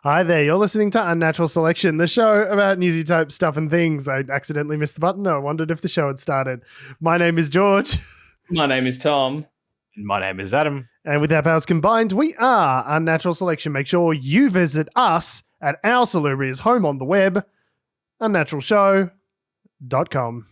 Hi there, you're listening to Unnatural Selection, the show about newsy type stuff and things. I accidentally missed the button. I wondered if the show had started. My name is George. My name is Tom. And my name is Adam. And with our powers combined, we are Unnatural Selection. Make sure you visit us at our salubrious home on the web, unnaturalshow.com.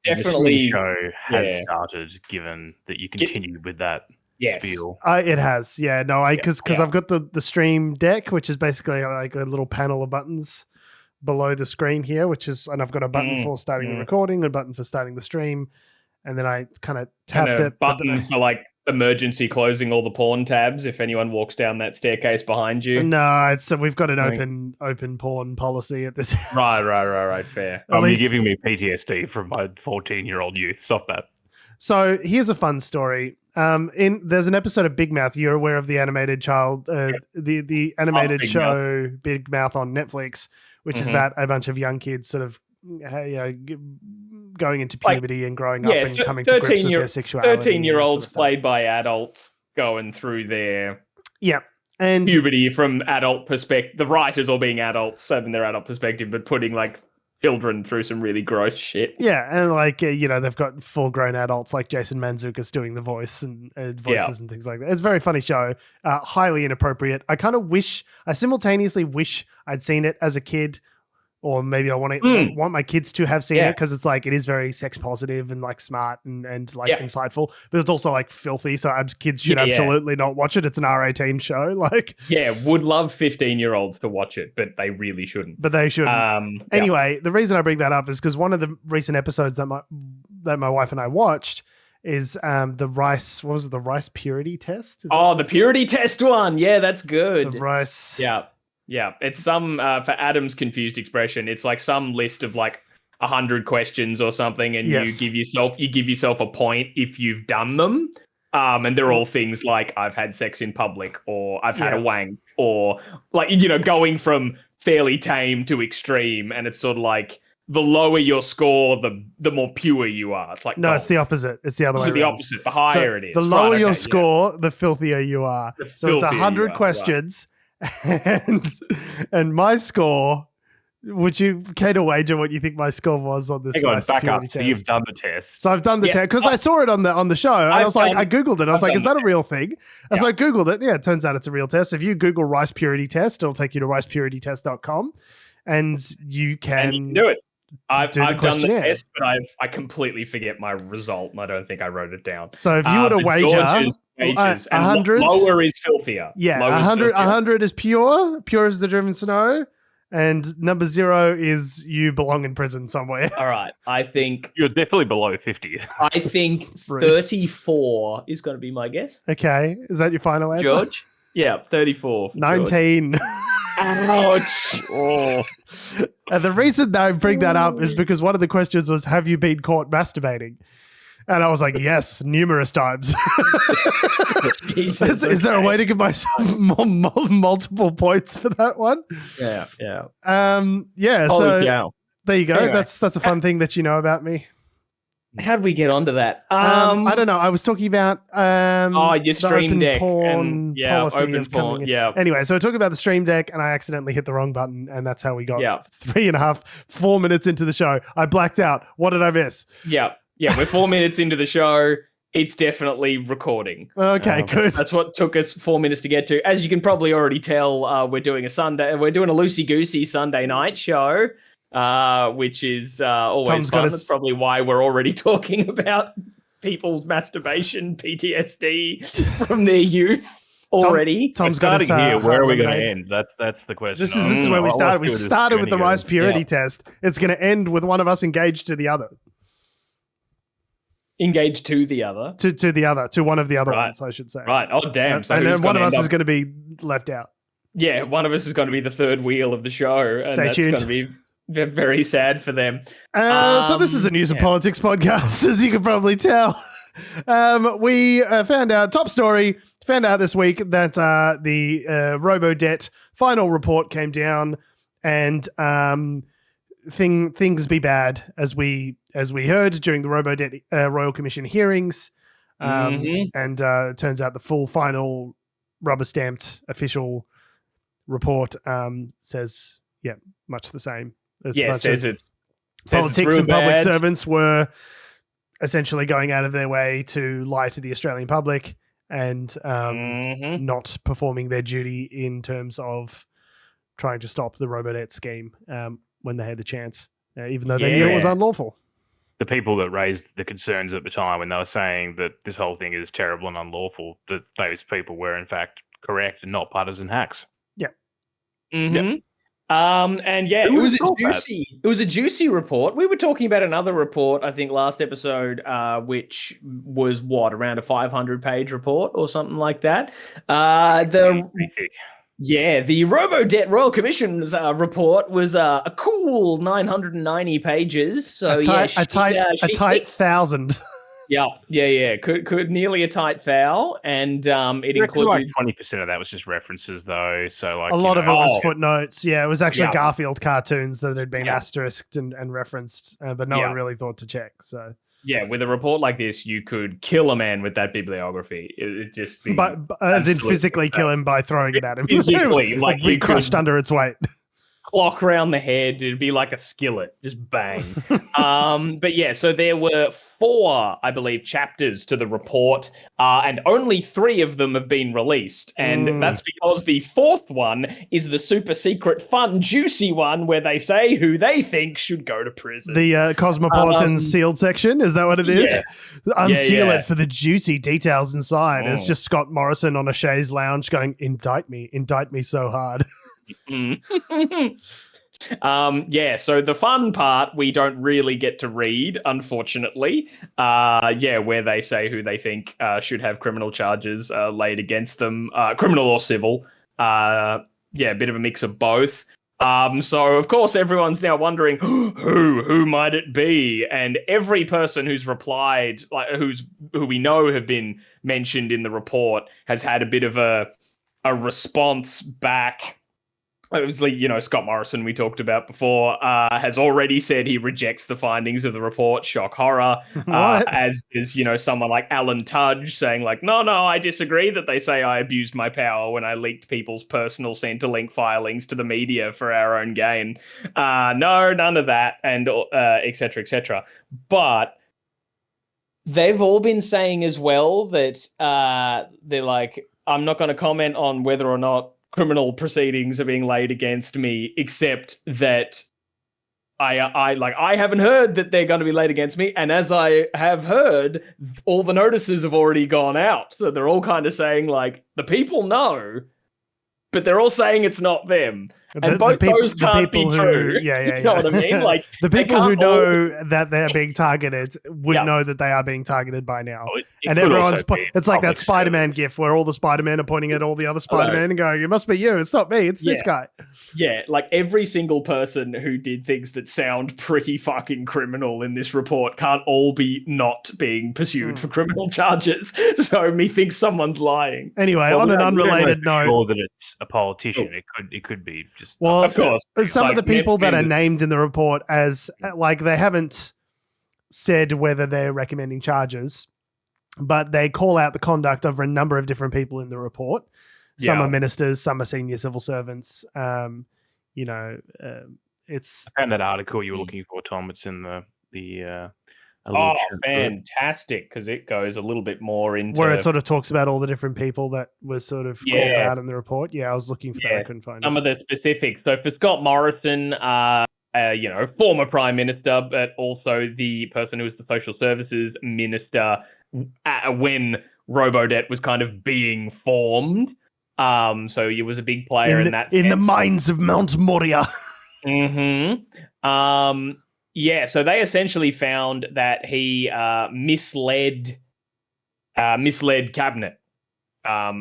Definitely. The show has started, given that you continued with that spiel. It has, yeah. No, because I've got the stream deck, which is basically like a little panel of buttons below the screen here, and I've got a button for starting the recording, a button for starting the stream, and then I kind of tapped it. Button for like emergency closing all the porn tabs if anyone walks down that staircase behind you. No, we've got an open porn policy at this house. Right. Fair. You're giving me PTSD from my 14-year-old youth. Stop that. So here's a fun story. There's an episode of Big Mouth. You're aware of the animated the animated show Big Mouth on Netflix, which is about a bunch of young kids sort of going into puberty and growing up and coming to grips with their sexuality. 13-year-olds played by adults going through their and puberty from adult perspective. The writers all being adults, having their adult perspective, but putting like children through some really gross shit. Yeah, and they've got full-grown adults like Jason Mantzoukas doing the voice and voices and things like that. It's a very funny show, highly inappropriate. I simultaneously wish I'd seen it as a kid, or maybe I want my kids to have seen it because it's like it is very sex positive and like smart and insightful, but it's also like filthy. So kids should absolutely not watch it. It's an R18 show. Would love 15-year-olds to watch it, but they really shouldn't. But they shouldn't. Anyway, the reason I bring that up is because one of the recent episodes that my wife and I watched is the rice. What was it? The rice purity test? The purity test one. Yeah, that's good. The rice. Yeah. Yeah, it's some, for Adam's confused expression, it's like some list of like 100 questions or something, and you give yourself a point if you've done them. And they're all things like I've had sex in public, or I've had a wank, or like, going from fairly tame to extreme. And it's sort of like the lower your score, the more pure you are. It's like, no, it's the opposite. It's the other way around. The opposite. The higher it is. The lower your score, the filthier you are. So it's 100 questions. Right. And my score, would you care to wager what you think my score was on this back up. test? So you've done the test. So I've done the test because I saw it on the show. And I Googled it. I was like, is that a real thing? So I Googled it. Yeah, it turns out it's a real test. If you Google rice purity test, it'll take you to ricepuritytest.com and you can do it. I've done the test, but I completely forget my result, and I don't think I wrote it down. So if you were to wager, 100 lower is filthier. Yeah, 100 is pure. Pure is the driven snow, and number 0 is you belong in prison somewhere. All right, I think you're definitely below 50. I think 34 is going to be my guess. Okay, is that your final answer, George? Yeah, 34. 19. Ouch. Oh. And the reason that I bring that up is because one of the questions was, have you been caught masturbating? And I was like, yes, numerous times. Is there a way to give myself multiple points for that one? Yeah. So cow. There you go. Anyway. That's a fun thing that you know about me. How did we get onto that? I don't know. I was talking about your Stream Deck porn policy open of coming porn. in. Yeah. Anyway, so we're talking about the Stream Deck, and I accidentally hit the wrong button, and that's how we got 4 minutes into the show. I blacked out. What did I miss? Yeah, we're 4 minutes into the show. It's definitely recording. Okay, good. That's what took us 4 minutes to get to. As you can probably already tell, we're doing a loosey-goosey Sunday night show. Which is always fun. That's probably why we're already talking about people's masturbation PTSD from their youth already. Tom's starting here. Where are we going to end? That's the question. This is where we started. We started with the rice purity test. It's going to end with one of us engaged to the other. Engaged to the other? To one of the other ones, I should say. Right. Oh, damn. So and then one of us is going to be left out. Yeah, one of us is going to be the third wheel of the show. Stay tuned. That's going to be very sad for them. So this is a news and politics podcast, as you can probably tell. We found out this week that the robodebt final report came down, and things be bad as we heard during the robodebt Royal Commission hearings. And it turns out the full final rubber stamped official report says, much the same. Says it's politics and public bad. servants were essentially going out of their way to lie to the Australian public and not performing their duty in terms of trying to stop the robodebt scheme when they had the chance, even though they knew it was unlawful. The people that raised the concerns at the time when they were saying that this whole thing is terrible and unlawful, that those people were in fact correct and not partisan hacks. Yeah. Mm-hmm. Yep. It was a juicy report. We were talking about another report, I think, last episode, which was around a 500-page report or something like that. The robodebt Royal Commission's report was a cool 990 pages. So a tight 1,000. Yeah. Could nearly a tight foul, and it included like 20% of that was just references, though. So like a lot of it was footnotes. Yeah, it was actually Garfield cartoons that had been asterisked and referenced, but no one really thought to check. So yeah, with a report like this, you could kill a man with that bibliography. It just be as in physically kill him by throwing it at him. Physically, like be crushed under its weight. Clock around the head, it'd be like a skillet, just bang. But yeah, so there were 4, I believe, chapters to the report, and only 3 of them have been released. And that's because the 4th one is the super secret, fun, juicy one where they say who they think should go to prison. The Cosmopolitan sealed section, is that what it is? Yeah. Unseal it for the juicy details inside. It's just Scott Morrison on a chaise lounge going, indict me so hard. So the fun part we don't really get to read, unfortunately. Where they say who they think should have criminal charges laid against them, criminal or civil. A bit of a mix of both. So of course everyone's now wondering who might it be, and every person who's replied, like who we know have been mentioned in the report, has had a bit of a response back. It was like, Scott Morrison we talked about before, has already said he rejects the findings of the report. Shock horror. As is, someone like Alan Tudge saying like, no, I disagree that they say I abused my power when I leaked people's personal Centrelink filings to the media for our own gain. No, none of that, and et cetera, et cetera. But they've all been saying as well that they're like, I'm not going to comment on whether or not criminal proceedings are being laid against me, except that I haven't heard that they're going to be laid against me, and as I have heard, all the notices have already gone out. So they're all kind of saying like the people know, but they're all saying it's not them. And both those can't be true. You know what I mean? Like the people who know that they're being targeted would know that they are being targeted by now. And everyone's it's like that Spider-Man gif where all the Spider-Men are pointing at all the other Spider-Men and going, "It must be you. It's not me. It's this guy." Yeah, like every single person who did things that sound pretty fucking criminal in this report can't all be not being pursued for criminal charges. So methinks someone's lying. Anyway, on an unrelated note, sure that it's a politician. It could be. Well, of course, some of the people that are named in the report as like they haven't said whether they're recommending charges, but they call out the conduct of a number of different people in the report. Some are ministers, some are senior civil servants. It's I found that article you were looking for, Tom. It's in the fantastic, because it goes a little bit more into where it sort of talks about all the different people that were sort of called out in the report. I was looking for that. I couldn't find some of the specifics. So for Scott Morrison, former Prime Minister, but also the person who was the Social Services Minister when robodebt was kind of being formed. So he was a big player in that. In the mines of Mount Moria. So they essentially found that he misled cabinet,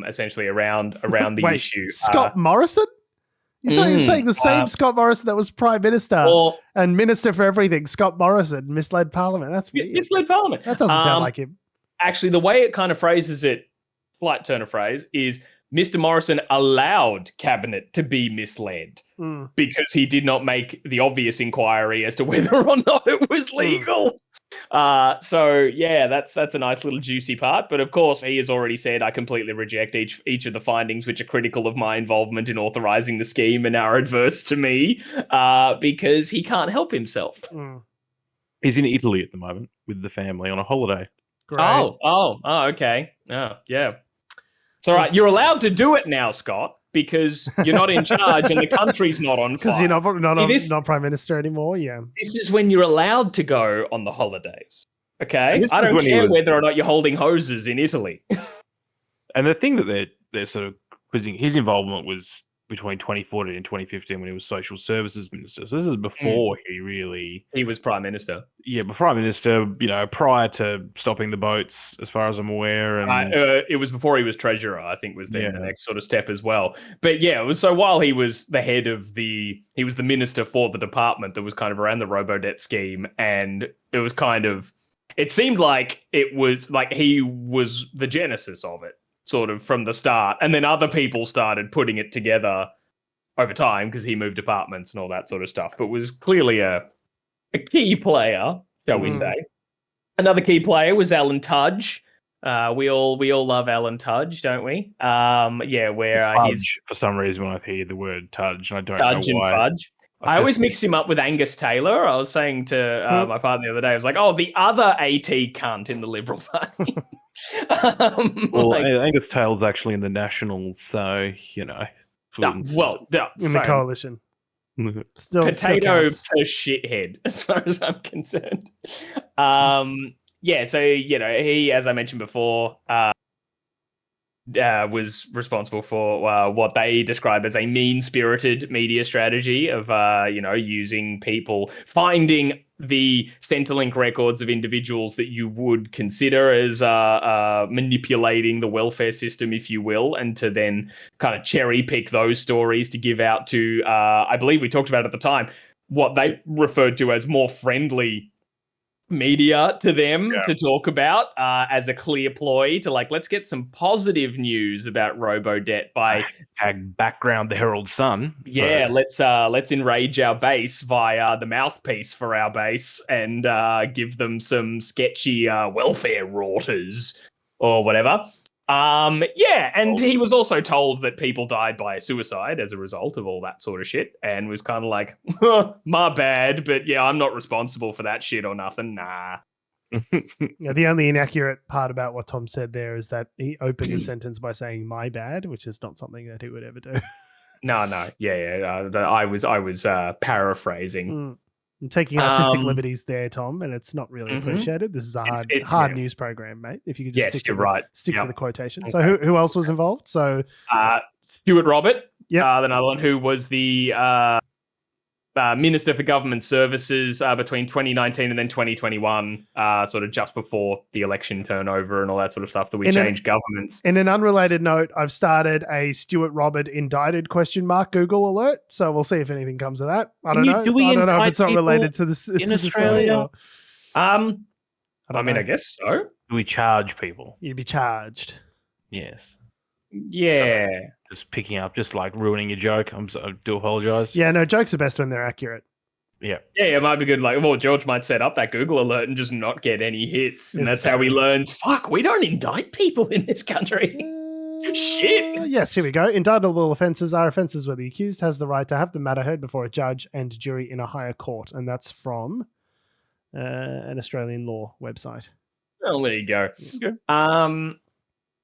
essentially around the issue. Scott Morrison? You're saying the same Scott Morrison that was Prime Minister and Minister for everything, Scott Morrison, misled Parliament. That's weird. Misled Parliament. That doesn't sound like him. Actually, the way it kind of phrases it, slight turn of phrase, is Mr. Morrison allowed cabinet to be misled because he did not make the obvious inquiry as to whether or not it was legal. So yeah, that's a nice little juicy part. But of course, he has already said, I completely reject each of the findings which are critical of my involvement in authorizing the scheme and are adverse to me, because he can't help himself. He's in Italy at the moment with the family on a holiday. Great. Oh, okay. Oh, yeah. It's all right. You're allowed to do it now, Scott, because you're not in charge and the country's not on fire. Because you're not prime minister anymore. Yeah. This is when you're allowed to go on the holidays. Okay, I don't care whether or not you're holding hoses in Italy. And the thing that they're sort of quizzing, his involvement was between 2014 and 2015 when he was social services minister. So this is before he was prime minister. Yeah, but prime minister, prior to stopping the boats, as far as I'm aware. And it was before he was treasurer, I think, was then the next sort of step as well. But yeah, it was so while he was the head of he was the minister for the department that was kind of around the robodebt scheme, and it was kind of, it seemed like it was like he was the genesis of it, sort of from the start, and then other people started putting it together over time because he moved departments and all that sort of stuff, but was clearly a key player, shall we say. Another key player was Alan Tudge. We all love Alan Tudge, don't we? Where he's for some reason when I hear the word Tudge, I don't know why. And Fudge. I always mix him up with Angus Taylor. I was saying to my partner the other day, I was like, oh, the other AT cunt in the Liberal Party. Angus Taylor's actually in the Nationals, so, in the coalition. Still potato per shithead, as far as I'm concerned. So, he, as I mentioned before, was responsible for what they describe as a mean-spirited media strategy of, using people, finding the Centrelink records of individuals that you would consider as manipulating the welfare system, if you will, and to then kind of cherry-pick those stories to give out to, I believe we talked about at the time, what they referred to as more friendly media to them to talk about as a clear ploy to let's get some positive news about robodebt by background the Herald Sun. Let's enrage our base via the mouthpiece for our base and give them some sketchy welfare routers or whatever. And he was also told that people died by suicide as a result of all that sort of shit, and was kind of like, my bad, but yeah, I'm not responsible for that shit or nothing. Nah. The only inaccurate part about what Tom said there is that he opened the sentence by saying "my bad," which is not something that he would ever do. No. I was paraphrasing. I'm taking artistic liberties there, Tom, and it's not really appreciated. This is a hard news program, mate. If you could just stick to the quotation. Okay. So who else was involved? So Stuart Robert, another one who was the Minister for Government Services between 2019 and then 2021, sort of just before the election turnover and all that sort of stuff that we changed governments. In an unrelated note, I've started a Stuart Robert indicted ? Google alert, so we'll see if anything comes of that. I don't know. I don't know if it's not related to this in Australia. I guess so. Do we charge people? You'd be charged. Yes. Yeah. Just picking up, just like ruining your joke. I do apologize. Yeah, no, jokes are best when they're accurate. Yeah. Yeah, it might be good. George might set up that Google alert and just not get any hits. And that's how he learns, fuck, we don't indict people in this country. Shit. Yes, here we go. Indictable offences are offences where the accused has the right to have the matter heard before a judge and jury in a higher court. And that's from an Australian law website. Oh, there you go. Okay.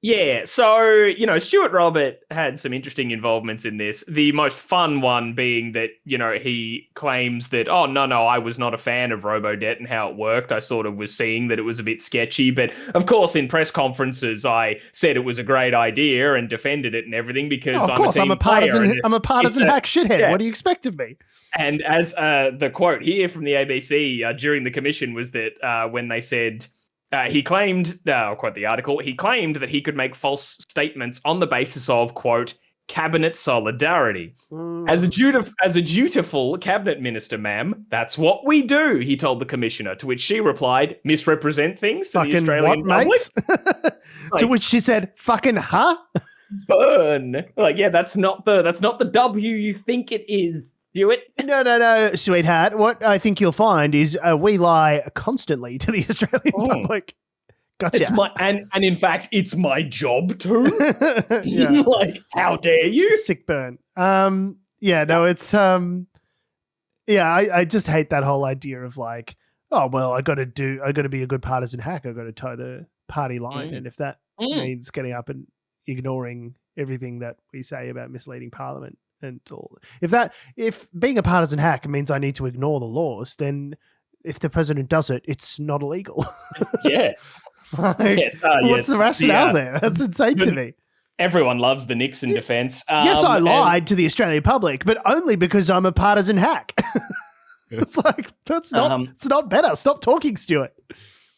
Yeah, so, Stuart Robert had some interesting involvements in this. The most fun one being that, he claims that, oh, no, I was not a fan of robodebt and how it worked. I sort of was seeing that it was a bit sketchy. But, of course, in press conferences, I said it was a great idea and defended it and everything because I'm a partisan hack shithead. Yeah. What do you expect of me? And as the quote here from the ABC during the commission was that when they said... he claimed, I'll quote the article, he claimed that he could make false statements on the basis of, quote, cabinet solidarity. As a dutiful cabinet minister, ma'am, that's what we do, he told the commissioner, to which she replied, misrepresent things to the Australian public? To which she said, fucking huh? Burn. That's not the W you think it is, Hewitt. No, sweetheart. What I think you'll find is we lie constantly to the Australian public. Gotcha. It's and in fact, it's my job too. Yeah. Like, how dare you? Sick burn. It's I just hate that whole idea of like, oh well, I got to be a good partisan hack. I got to toe the party line, and if that means getting up and ignoring everything that we say about misleading Parliament and all, if being a partisan hack means I need to ignore the laws, then if the president does it, it's not illegal. Yeah. What's the rationale there? That's insane to me. Everyone loves the Nixon defense. Yes, I lied to the Australian public, but only because I'm a partisan hack. It's like, it's not better. Stop talking, Stuart.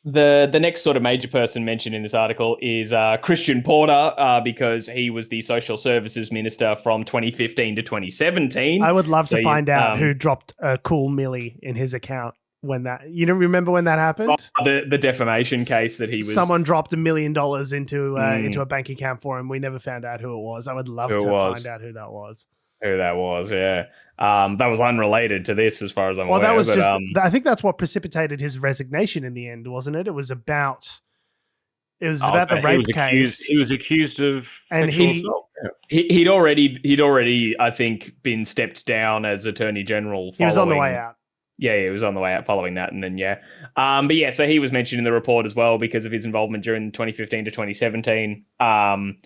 The next sort of major person mentioned in this article is Christian Porter, because he was the social services minister from 2015 to 2017. I would love to find out who dropped a cool milli in his account. When that, remember when that happened? The defamation case that he was. Someone dropped $1 million into a bank account for him. We never found out who it was. I would love to find out who that was. Who that was, yeah. That was unrelated to this, as far as I'm aware. Well, that was just. I think that's what precipitated his resignation in the end, wasn't it? It was about. It was about the rape case. He was accused of sexual assault. He'd already, I think, been stepped down as Attorney General. He was on the way out. Yeah, he was on the way out following that, and then so he was mentioned in the report as well because of his involvement during 2015 to 2017. I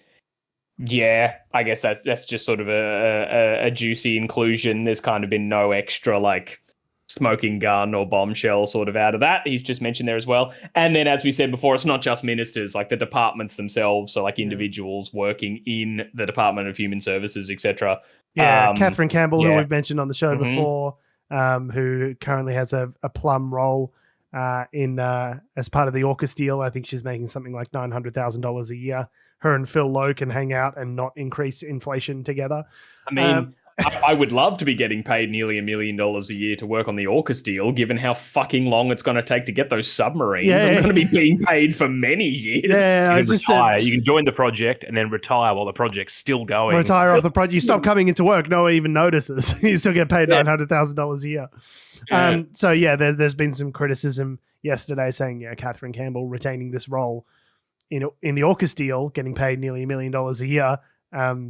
guess that's just sort of a juicy inclusion. There's kind of been no extra like smoking gun or bombshell sort of out of that. He's just mentioned there as well. And then, as we said before, it's not just ministers, like the departments themselves, so like individuals working in the Department of Human Services, etc. Yeah, Catherine Campbell, who we've mentioned on the show before. Who currently has a plum role as part of the AUKUS deal. I think she's making something like $900,000 a year. Her and Phil Lowe can hang out and not increase inflation together. I mean, I would love to be getting paid nearly $1 million a year to work on the AUKUS deal, given how fucking long it's going to take to get those submarines. Yeah. I'm going to be being paid for many years. Yeah, you can retire. You can join the project and then retire while the project's still going. Retire off the project. You stop coming into work. No one even notices. You still get paid $900,000 a year. There's been some criticism yesterday saying, Catherine Campbell retaining this role in the AUKUS deal, getting paid nearly $1 million a year,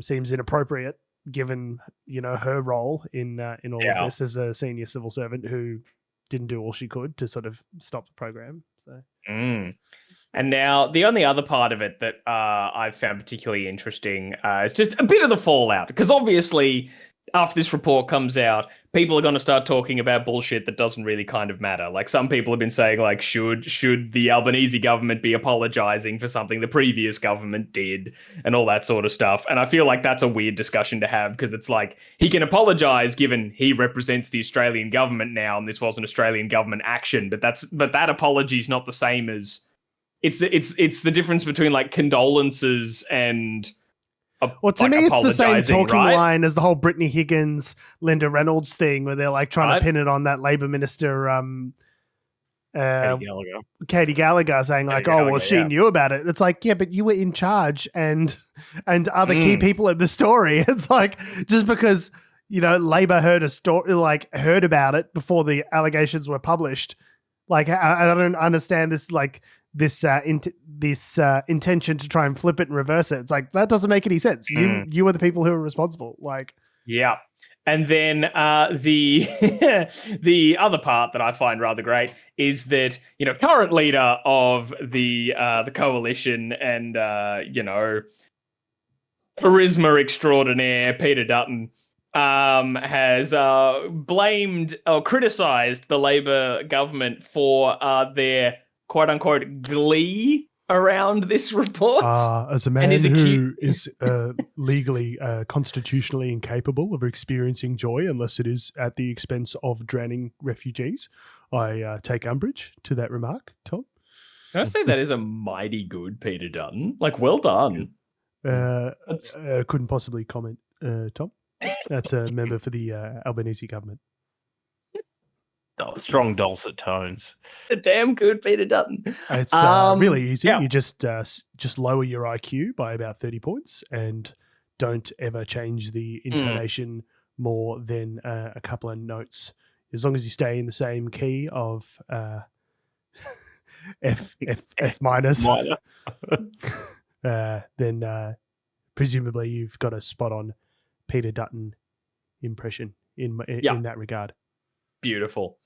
seems inappropriate, given her role in all of this as a senior civil servant who didn't do all she could to sort of stop the program. So. And now the only other part of it that I've found particularly interesting is just a bit of the fallout, because obviously after this report comes out, people are going to start talking about bullshit that doesn't really kind of matter. Like, some people have been saying, like, should the Albanese government be apologizing for something the previous government did and all that sort of stuff. And I feel like that's a weird discussion to have, because it's like, he can apologize given he represents the Australian government now and this was an Australian government action, but that apology is not the same as it's the difference between like condolences and to me, it's the same talking line as the whole Brittany Higgins, Linda Reynolds thing, where they're like trying to pin it on that Labor minister, Katie Gallagher, saying like, she knew about it. It's like, yeah, but you were in charge and other key people in the story. It's like, just because Labor heard heard about it before the allegations were published. Like, I don't understand this this intention to try and flip it and reverse it. It's like, that doesn't make any sense. You were the people who were responsible. Like, yeah. And then the other part that I find rather great is that current leader of the coalition and charisma extraordinaire Peter Dutton has blamed or criticised the Labor government for their quote unquote glee around this report. As a man who is legally, constitutionally incapable of experiencing joy unless it is at the expense of drowning refugees, I take umbrage to that remark, Tom. Can I say that is a mighty good Peter Dutton? Like, well done. Couldn't possibly comment, Tom. That's a member for the Albanese government. Strong dulcet tones. A damn good Peter Dutton. It's really easy. Yeah. You just lower your IQ by about 30 points and don't ever change the intonation more than a couple of notes. As long as you stay in the same key of F minus, then presumably you've got a spot on Peter Dutton impression in that regard. Beautiful.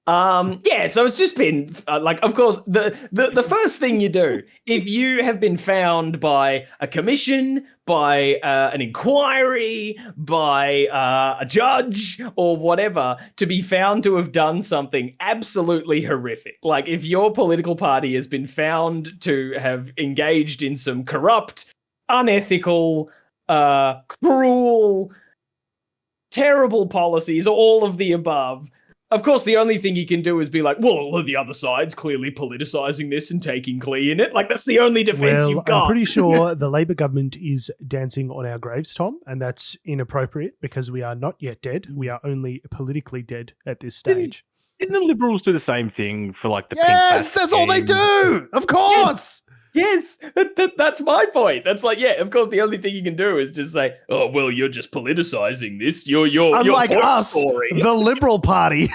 So it's just been of course, the first thing you do if you have been found by a commission, by an inquiry, by a judge or whatever, to be found to have done something absolutely horrific. Like if your political party has been found to have engaged in some corrupt, unethical, cruel, terrible policies, all of the above. Of course, the only thing you can do is be like, well, the other side's clearly politicizing this and taking glee in it. Like, that's the only defense you've got. I'm pretty sure the Labor government is dancing on our graves, Tom, and that's inappropriate because we are not yet dead. We are only politically dead at this stage. Didn't the Liberals do the same thing for like the pink Yes, that's all they do. Of course. Yes, that's my point. That's like, yeah, of course, the only thing you can do is just say, oh, well, you're just politicizing this. Unlike us, the Liberal Party.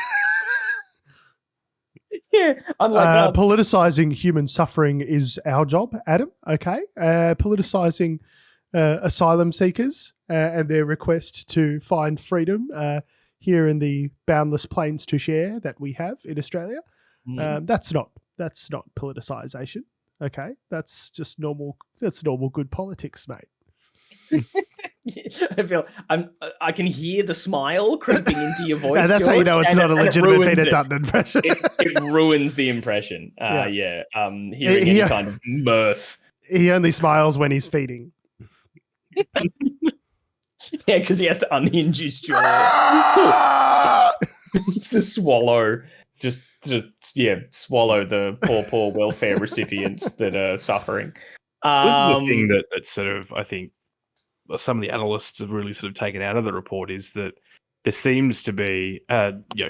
Yeah, unlike us. Politicizing human suffering is our job, Adam, okay? Politicizing asylum seekers and their request to find freedom here in the boundless plains to share that we have in Australia. That's not politicization. Okay, that's just normal. That's normal good politics, mate. I can hear the smile creeping into your voice. Yeah, that's George, how you know it's not a legitimate Peter Dutton impression. It ruins the impression. Hearing any kind of mirth. He only smiles when he's feeding. Yeah, because he has to unhinge his jaw. Just to swallow. Just swallow the poor welfare recipients that are suffering. This is the thing that sort of, I think, some of the analysts have really sort of taken out of the report is that there seems to be,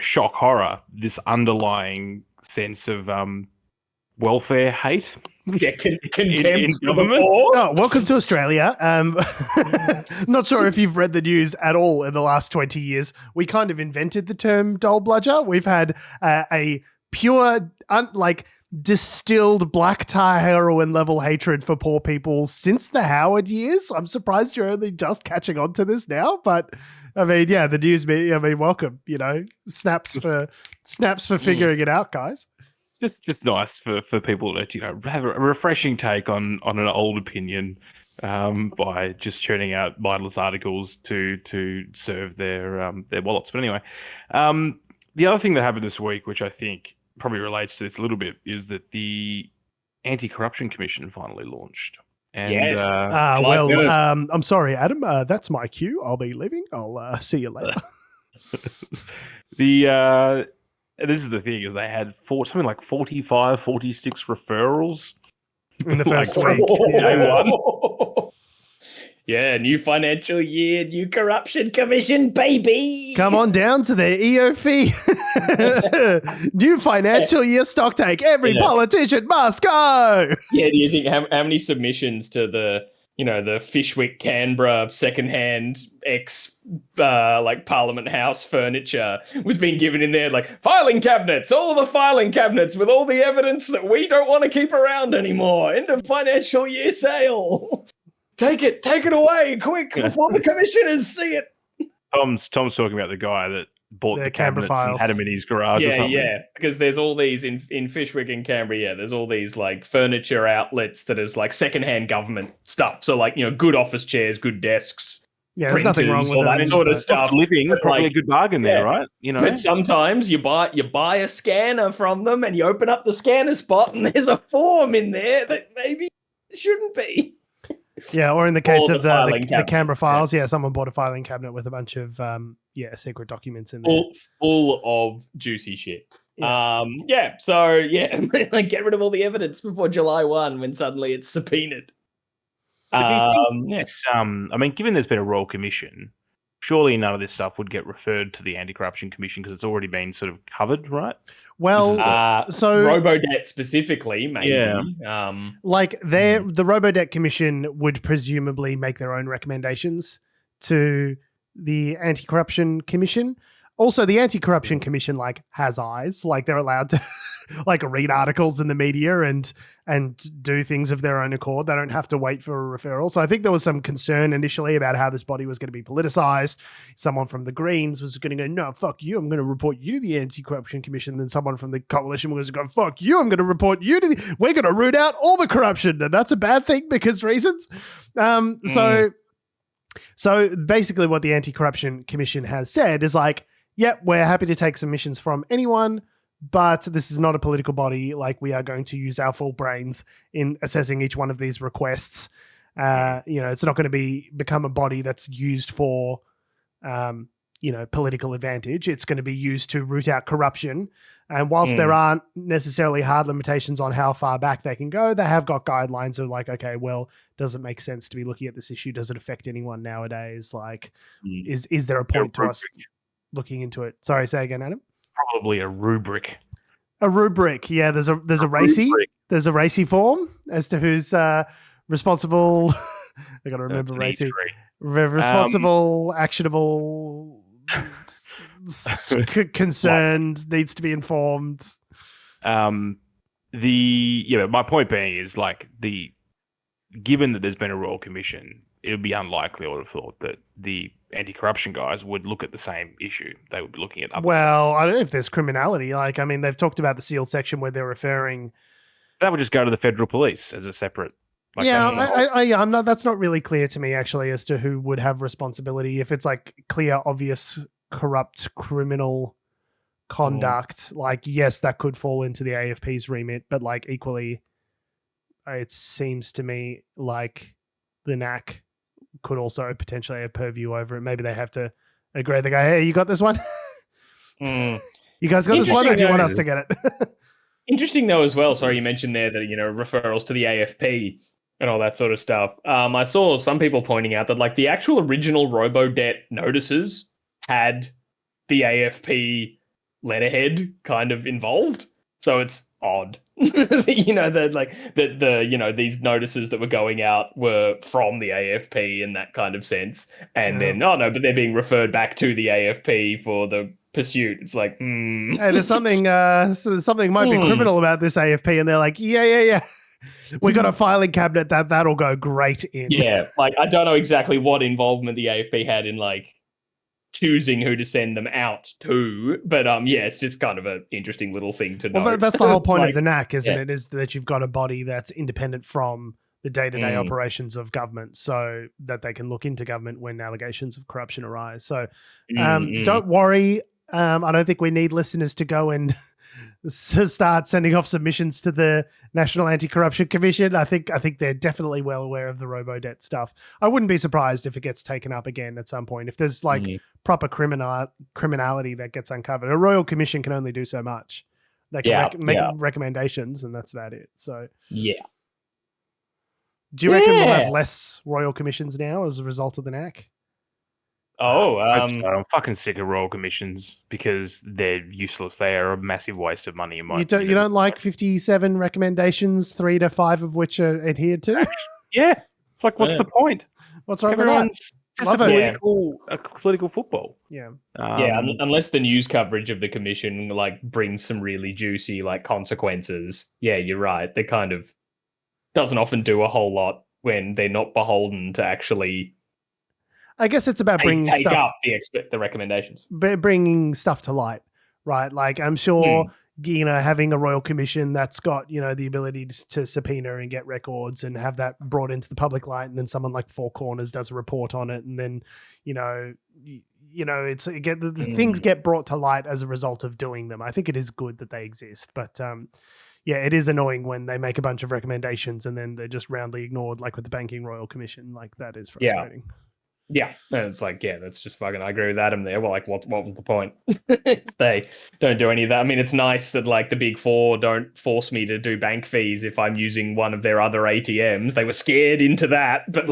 shock horror, this underlying sense of welfare hate. Yeah, contempt in government. Oh, welcome to Australia. Not sure if you've read the news at all in the last 20 years. We kind of invented the term dole bludger. We've had a pure, distilled black tar heroin level hatred for poor people since the Howard years. I'm surprised you're only just catching on to this now, but I mean, yeah, the news media, welcome, snaps for figuring it out, guys. Just nice for people to have a refreshing take on an old opinion by just churning out mindless articles to serve their wallets. But anyway, the other thing that happened this week, which I think probably relates to this a little bit, is that the Anti-Corruption Commission finally launched. And, yes. I'm sorry, Adam. That's my cue. I'll be leaving. I'll see you later. This is the thing, is they had something like 45, 46 referrals in the first week. Yeah, new financial year, new corruption commission, baby. Come on down to the EOF. New financial year stock take. Every politician must go. Yeah, do you think how many submissions to the Fishwick Canberra secondhand Parliament House furniture was being given in there, like filing cabinets, all the filing cabinets with all the evidence that we don't want to keep around anymore. End of financial year sale. Take it away quick before the commissioners see it. Tom's talking about the guy that bought the cabinets and had them in his garage or something. Yeah, because there's all these in Fishwick and Canberra. Yeah, there's all these furniture outlets that is secondhand government stuff. So good office chairs, good desks. Yeah, there's nothing wrong with all that sort of stuff. Living, probably a good bargain there, right? But sometimes you buy a scanner from them and you open up the scanner spot and there's a form in there that maybe shouldn't be. Yeah, or in the case of the Canberra files, someone bought a filing cabinet with a bunch of secret documents in there. Full of juicy shit. Yeah. Get rid of all the evidence before July 1 when suddenly it's subpoenaed. Given there's been a Royal Commission, surely none of this stuff would get referred to the Anti-Corruption Commission because it's already been sort of covered, right? Well, so robodebt specifically, maybe. Yeah. The robodebt commission would presumably make their own recommendations to the Anti-Corruption Commission. Also, the Anti-Corruption Commission has eyes, they're allowed to read articles in the media and do things of their own accord. They don't have to wait for a referral. So I think there was some concern initially about how this body was going to be politicized. Someone from the Greens was going to go, no, fuck you, I'm going to report you to the Anti-Corruption Commission. Then someone from the coalition was going to go, fuck you, I'm going to report you to we're going to root out all the corruption. And that's a bad thing because reasons. So basically what the Anti-Corruption Commission has said is yep, we're happy to take submissions from anyone, but this is not a political body. We are going to use our full brains in assessing each one of these requests. It's not going to become a body that's used for, political advantage. It's going to be used to root out corruption. And whilst there aren't necessarily hard limitations on how far back they can go, they have got guidelines of okay, well, does it make sense to be looking at this issue? Does it affect anyone nowadays? Is there a point to us looking into it? Sorry, say again, Adam. Probably a rubric. A rubric, yeah. There's a racy form as to who's responsible. I got to remember racy. Responsible, actionable, concerned, needs to be informed. My point being is given that there's been a royal commission, it would be unlikely, I would have thought, that the anti-corruption guys would look at the same issue. They would be looking at other Well, I don't know if there's criminality. They've talked about the sealed section where they're referring. That would just go to the federal police as a separate. I'm not. That's not really clear to me actually as to who would have responsibility if it's clear, obvious, corrupt criminal conduct. Yes, that could fall into the AFP's remit, but equally, it seems to me the NAC could also potentially have purview over it. Maybe they have to agree. They go, hey, you got this one? You guys got this one, or do you want us to get it? Interesting, though, as well. Sorry, you mentioned there that, referrals to the AFP and all that sort of stuff. I saw some people pointing out that, the actual original robodebt notices had the AFP letterhead kind of involved. So it's odd, that these notices that were going out were from the AFP in that kind of sense, and then but they're being referred back to the AFP for the pursuit. It's hey, there's something something might be criminal about this AFP, and they're yeah. We got a filing cabinet that'll go great in. Yeah, I don't know exactly what involvement the AFP had in choosing who to send them out to, but it's just kind of an interesting little thing to know. Well, that's the whole point of the NAC, isn't it? Is that you've got a body that's independent from the day-to-day operations of government, so that they can look into government when allegations of corruption arise. So don't worry. I don't think we need listeners to go and start sending off submissions to the National Anti-Corruption Commission. I think they're definitely well aware of the robodebt stuff. I wouldn't be surprised if it gets taken up again at some point. If there's proper criminality that gets uncovered, a royal commission can only do so much. They can make recommendations, and that's about it. So yeah. Do you reckon we'll have less royal commissions now as a result of the NAC? I'm fucking sick of royal commissions because they're useless. They are a massive waste of money in my opinion. You don't like 57 recommendations, 3 to 5 of which are adhered to? Yeah. What's the point? What's wrong with that? Just a political football. Yeah. Unless the news coverage of the commission brings some really juicy consequences. Yeah, you're right. They kind of doesn't often do a whole lot when they're not beholden to actually. I guess it's about bringing take stuff up the recommendations, bringing stuff to light, right? I'm sure having a royal commission that's got the ability to subpoena and get records and have that brought into the public light, and then someone like Four Corners does a report on it, and then things get brought to light as a result of doing them. I think it is good that they exist, but it is annoying when they make a bunch of recommendations and then they're just roundly ignored, like with the Banking Royal Commission. That is frustrating. Yeah, it's that's just fucking. I agree with Adam there. Well, what was the point? They don't do any of that. I mean, it's nice that the Big Four don't force me to do bank fees if I'm using one of their other ATMs. They were scared into that, but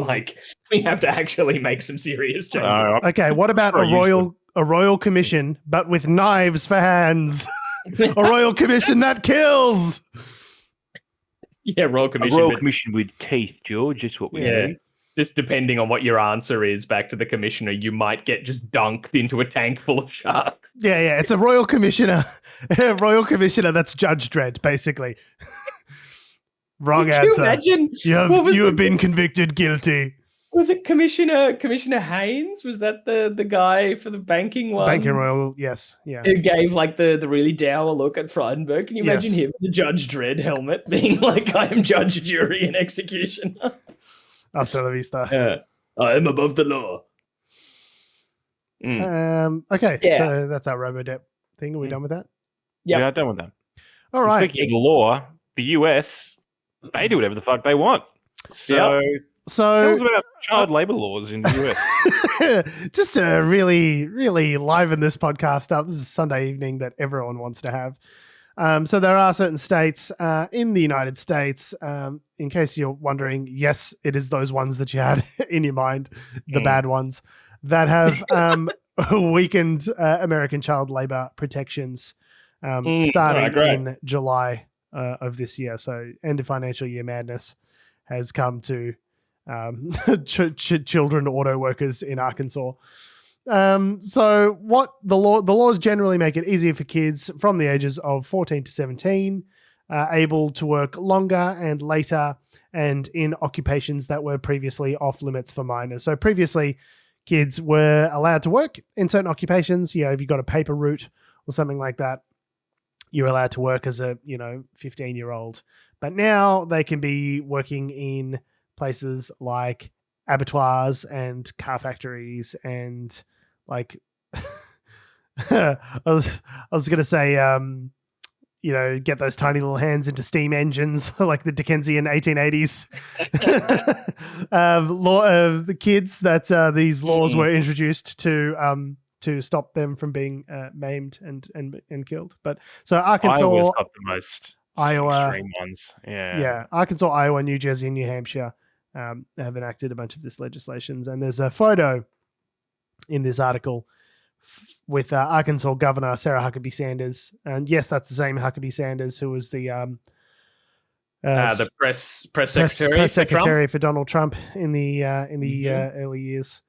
we have to actually make some serious changes. Okay, what about a royal commission, but with knives for hands? A royal commission that kills. Yeah, royal commission. A royal commission with teeth, George. That's what we need. just depending on what your answer is back to the commissioner, you might get just dunked into a tank full of sharks. Yeah. It's a royal commissioner. Royal commissioner that's Judge Dredd, basically. Wrong answer. Imagine? You have been convicted guilty. Was it Commissioner Haynes? Was that the guy for the banking one? Banking royal, yes. Yeah. Who gave like the really dour look at Frydenberg. Can you imagine him, the Judge Dredd helmet, being like, I am judge, jury, and executioner? Hasta la vista. I am above the law. Okay, so that's our robodebt thing. Are we done with that? Yep. Yeah, done with that. All right. Speaking of the law, the US, they do whatever the fuck they want. So tell us about child labor laws in the US. Just to really, really liven this podcast up, this is a Sunday evening that everyone wants to have. So there are certain states in the United States, in case you're wondering, yes, it is those ones that you had in your mind, the bad ones, that have weakened American child labor protections starting in July of this year. So end of financial year madness has come to children auto workers in Arkansas. So what the laws generally make it easier for kids from the ages of 14 to 17 able to work longer and later and in occupations that were previously off limits for minors. So previously kids were allowed to work in certain occupations. If you got a paper route or something like that, you're allowed to work as a 15-year-old. But now they can be working in places like abattoirs and car factories and like I was gonna say get those tiny little hands into steam engines like the Dickensian 1880s. The kids that these laws were introduced to stop them from being maimed and killed. But so Arkansas, Iowa's got the most Iowa, extreme ones. Yeah, Arkansas, Iowa, New Jersey, and New Hampshire have enacted a bunch of this legislations. And there's a photo in this article with Arkansas Governor Sarah Huckabee Sanders. And yes, that's the same Huckabee Sanders who was the press secretary for Donald Trump in the early years.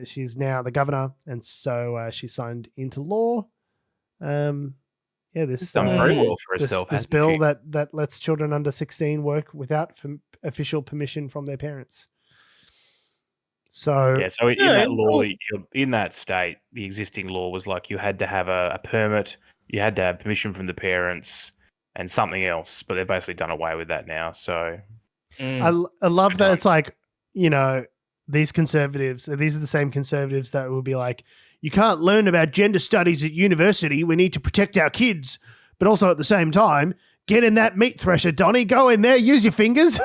She's now the governor, and so she signed into law. This done very well for herself. This bill that lets children under 16 work without official permission from their parents. So in that law, in that state, the existing law was like you had to have a permit, you had to have permission from the parents, and something else. But they've basically done away with that now. So I love that it's like these conservatives. These are the same conservatives that will be like, you can't learn about gender studies at university. We need to protect our kids, but also at the same time, get in that meat thresher, Donnie. Go in there, use your fingers.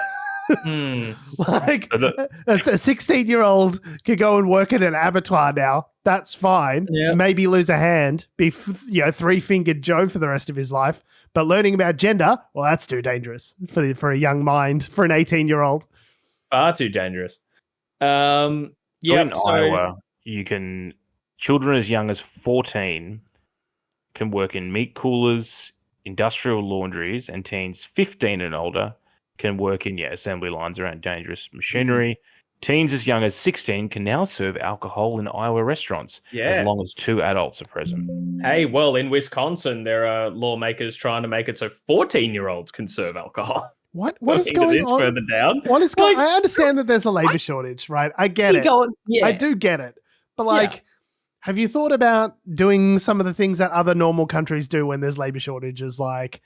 Like a 16-year-old could go and work at an abattoir now. That's fine. Yeah. Maybe lose a hand, be three-fingered Joe for the rest of his life. But learning about gender, well, that's too dangerous for a young mind, for an 18-year-old. Far too dangerous. In Iowa, children as young as 14 can work in meat coolers, industrial laundries, and teens 15 and older can work in assembly lines around dangerous machinery. Teens as young as 16 can now serve alcohol in Iowa restaurants as long as 2 adults are present. Hey, well, in Wisconsin, there are lawmakers trying to make it so 14-year-olds can serve alcohol. What is going on? Further down. What is going? I understand that there's a labor shortage, right? I get it. I do get it. But have you thought about doing some of the things that other normal countries do when there's labor shortages, like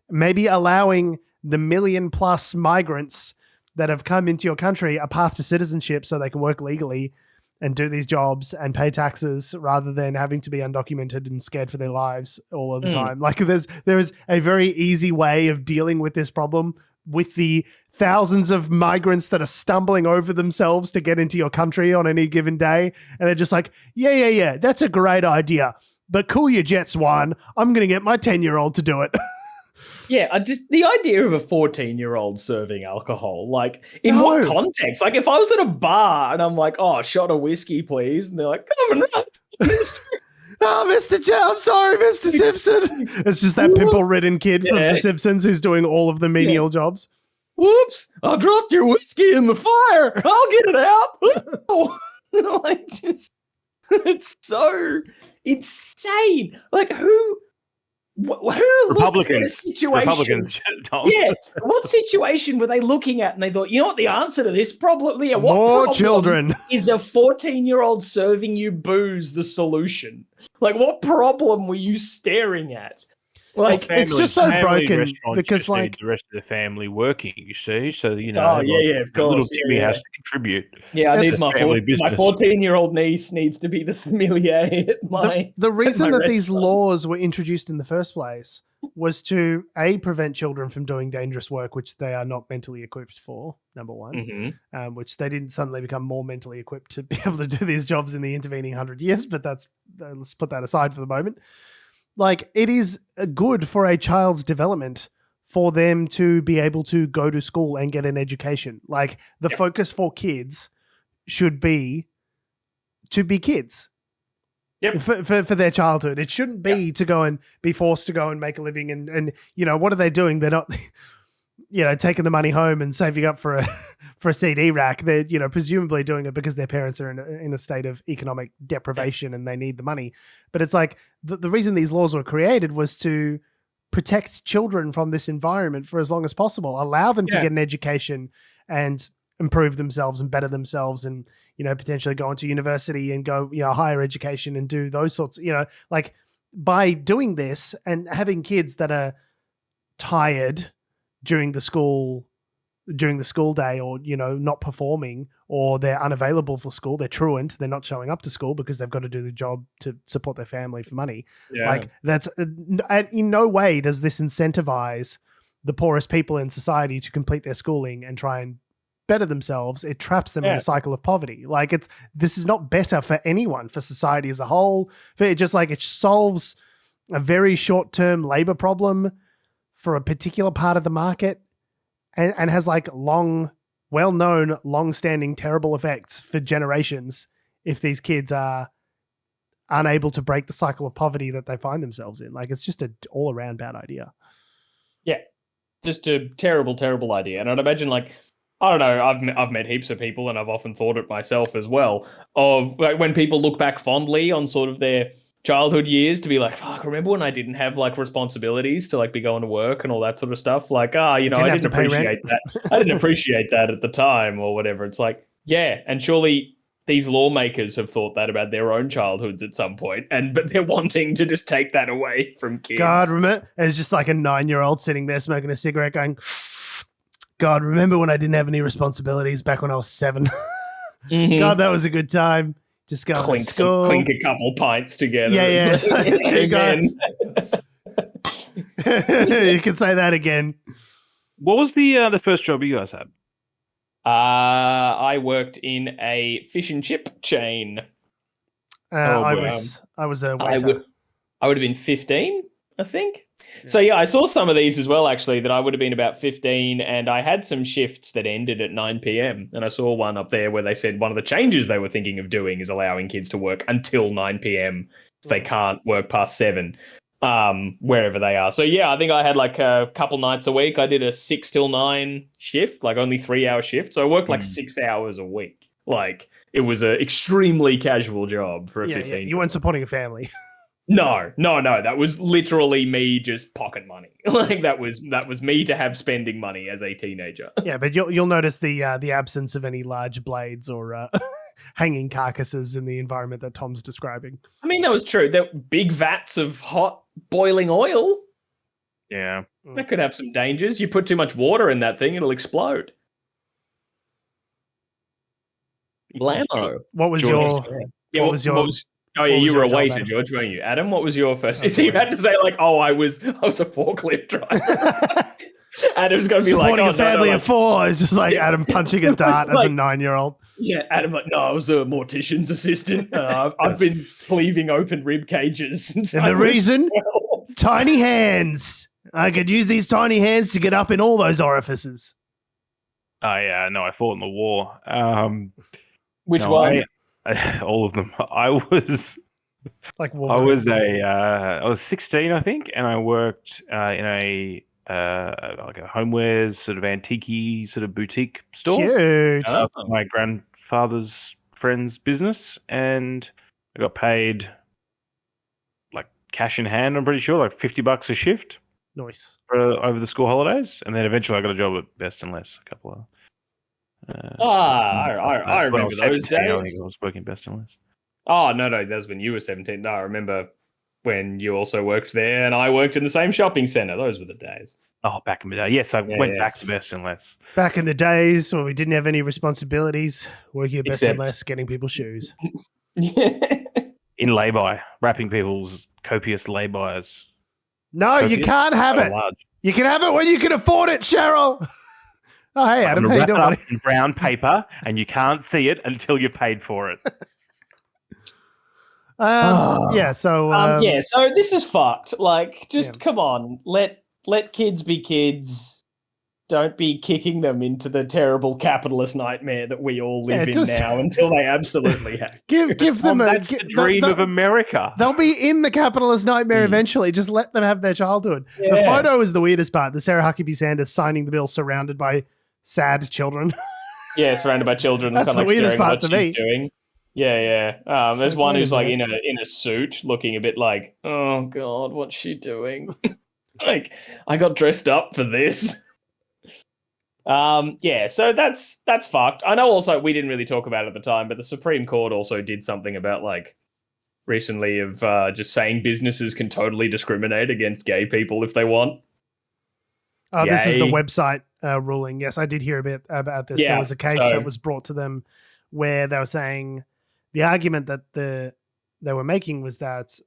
maybe allowing the 1 million+ migrants that have come into your country a path to citizenship so they can work legally and do these jobs and pay taxes rather than having to be undocumented and scared for their lives all of the time. Like there is a very easy way of dealing with this problem with the thousands of migrants that are stumbling over themselves to get into your country on any given day. And they're just like, yeah, that's a great idea. But cool your jets, one. I'm going to get my 10-year-old to do it. Yeah, the idea of a 14-year-old serving alcohol, like, in what context? Like, if I was at a bar and I'm like, oh, shot of whiskey, please. And they're like, come on. Oh, I'm sorry, Mr. Simpson. It's just that pimple-ridden kid from The Simpsons who's doing all of the menial jobs. Whoops! I dropped your whiskey in the fire. I'll get it out. Like, just, it's so insane. Like, who Republicans. Republicans. Tom. Yeah, what situation were they looking at and they thought, you know what, the answer to this problem, what More problem children. is a 14-year-old serving you booze the solution? Like, what problem were you staring at? Like, it's just so broken because, just like, need the rest of the family working. You see, so you know. Oh yeah, of course. Little Timmy has to contribute. Yeah, I need my family business. 14-year-old niece needs to be the sommelier at my. The reason that these restaurant. laws were introduced in the first place was to prevent children from doing dangerous work, which they are not mentally equipped for. Number one, which they didn't suddenly become more mentally equipped to be able to do these jobs in the intervening 100 years. But let's put that aside for the moment. Like, it is good for a child's development for them to be able to go to school and get an education. Like, the focus for kids should be to be kids. Yep. For their childhood. It shouldn't be to go and be forced to go and make a living and you know, what are they doing? They're not, you know, taking the money home and saving up for a CD rack. They're, you know, presumably doing it because their parents are in a state of economic deprivation and they need the money. But it's like the reason these laws were created was to protect children from this environment for as long as possible, allow them to get an education and improve themselves and better themselves and, you know, potentially go into university and go, you know, higher education and do those sorts, you know, like, by doing this and having kids that are tired during the school day, or, you know, not performing, or they're unavailable for school, they're truant, they're not showing up to school because they've got to do the job to support their family for money. Like, that's in no way does this incentivize the poorest people in society to complete their schooling and try and better themselves. It traps them in a cycle of poverty. Like, this is not better for anyone, for society as a whole. It solves a very short-term labor problem for a particular part of the market, and has like well-known, long-standing terrible effects for generations if these kids are unable to break the cycle of poverty that they find themselves in. Like, it's just an all-around bad idea. Yeah, just a terrible, terrible idea. And I'd imagine, like, I don't know, I've met heaps of people, and I've often thought it myself as well, of like, when people look back fondly on sort of their childhood years, to be like, fuck, remember when I didn't have like responsibilities to like be going to work and all that sort of stuff? Like, you know, I didn't appreciate that. I didn't appreciate that at the time or whatever. It's like, yeah, and surely these lawmakers have thought that about their own childhoods at some point, but they're wanting to just take that away from kids. God, remember, it's just like a 9-year-old sitting there smoking a cigarette going, God, remember when I didn't have any responsibilities back when I was 7? God, that was a good time. Just go to school. Clink a couple pints together. Yeah. Two guys. You can say that again. What was the first job you guys had? I worked in a fish and chip chain. I was a waiter. I would have been 15, I think. Yeah. So, yeah, I saw some of these as well, actually, that I would have been about 15, and I had some shifts that ended at 9 p.m. And I saw one up there where they said one of the changes they were thinking of doing is allowing kids to work until 9 p.m. so they can't work past 7, wherever they are. So, yeah, I think I had like a couple nights a week. I did a 6 till 9 shift, like only 3-hour shift. So I worked like 6 hours a week. Like, it was an extremely casual job for a 15. Yeah. You weren't supporting a family. No. That was literally me just pocket money. Like, that was me to have spending money as a teenager. Yeah, but you'll notice the absence of any large blades or hanging carcasses in the environment that Tom's describing. I mean, that was true. There were big vats of hot boiling oil. Yeah, that could have some dangers. You put too much water in that thing, it'll explode. Blammo. What was your? Oh yeah, you were a waiter, George, weren't you? Adam, what was your first? So you had to say like, oh, I was a forklift driver. Adam's going to be supporting like, a family of 4. It's just like Adam punching a dart as a 9-year-old. Yeah, Adam like, no, I was a mortician's assistant. I've been sleeving open rib cages. And the reason, tiny hands. I could use these tiny hands to get up in all those orifices. Oh yeah, no, I fought in the war. Which one? All of them. I was 16, I think, and I worked in a like a homewares sort of antique sort of boutique store. Cute. My grandfather's friend's business, and I got paid like cash in hand. I'm pretty sure, like $50 a shift. Nice. Over the school holidays, and then eventually I got a job at Best and Less. A couple of. I remember those days. I think I was working Best and Less. Oh no, that was when you were 17. No, I remember when you also worked there, and I worked in the same shopping center. Those were the days. Oh, back in the day. Yes, I went back to Best and Less. Back in the days when we didn't have any responsibilities, working at Best and Less, getting people shoes. In lay-by, wrapping people's copious lay-bys. No, you can't have it. Large. You can have it when you can afford it, Cheryl. Oh, hey, Adam. How you doing, buddy? In brown paper, and you can't see it until you're paid for it. Yeah, so... so this is fucked. Like, just come on. Let kids be kids. Don't be kicking them into the terrible capitalist nightmare that we all live in now until they absolutely have. Give them that's the dream of America. They'll be in the capitalist nightmare eventually. Just let them have their childhood. Yeah. The photo is the weirdest part. The Sarah Huckabee Sanders signing the bill surrounded by sad children. Yeah, surrounded by children. That's the weirdest part to me. Doing. Yeah. There's one who's like in a suit looking a bit like, oh God, what's she doing? Like, I got dressed up for this. So that's fucked. I know also we didn't really talk about it at the time, but the Supreme Court also did something about like recently of just saying businesses can totally discriminate against gay people if they want. Oh, this is the website ruling. Yes, I did hear a bit about this. Yeah, there was a case that was brought to them where they were saying the argument that they were making was that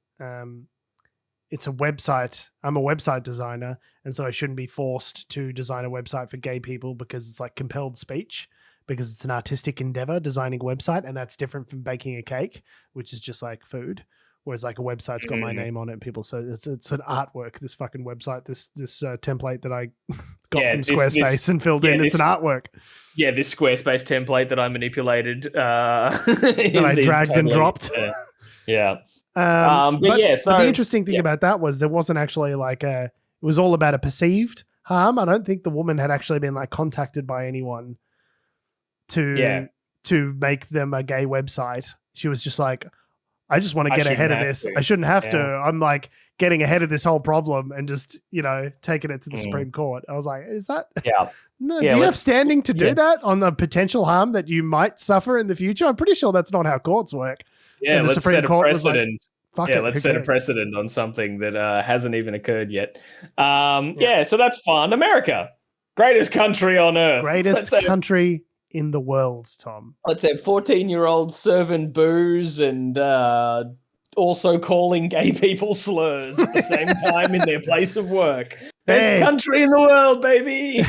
it's a website. I'm a website designer, and so I shouldn't be forced to design a website for gay people because it's like compelled speech, because it's an artistic endeavor designing a website, and that's different from baking a cake, which is just like food. Whereas like a website's got my name on it, and people. So it's an artwork. This fucking website, this template that I got from Squarespace and filled in. It's an artwork. Yeah, this Squarespace template that I manipulated. That I dragged and dropped. Yeah. But the interesting thing about that was there wasn't actually like it was all about a perceived harm. I don't think the woman had actually been like contacted by anyone to make them a gay website. She was just like, I just want to get ahead of this. I shouldn't have to. I'm like getting ahead of this whole problem and just, taking it to the Supreme Court. I was like, is that? Yeah. No, do you have standing to do that on a potential harm that you might suffer in the future? I'm pretty sure that's not how courts work. Yeah, let's set a precedent. Let's set a precedent on something that hasn't even occurred yet. So that's fun. America, greatest country on earth. Greatest country in the world, Tom. Let's say 14-year-olds serving booze and also calling gay people slurs at the same time in their place of work. Best country in the world, baby.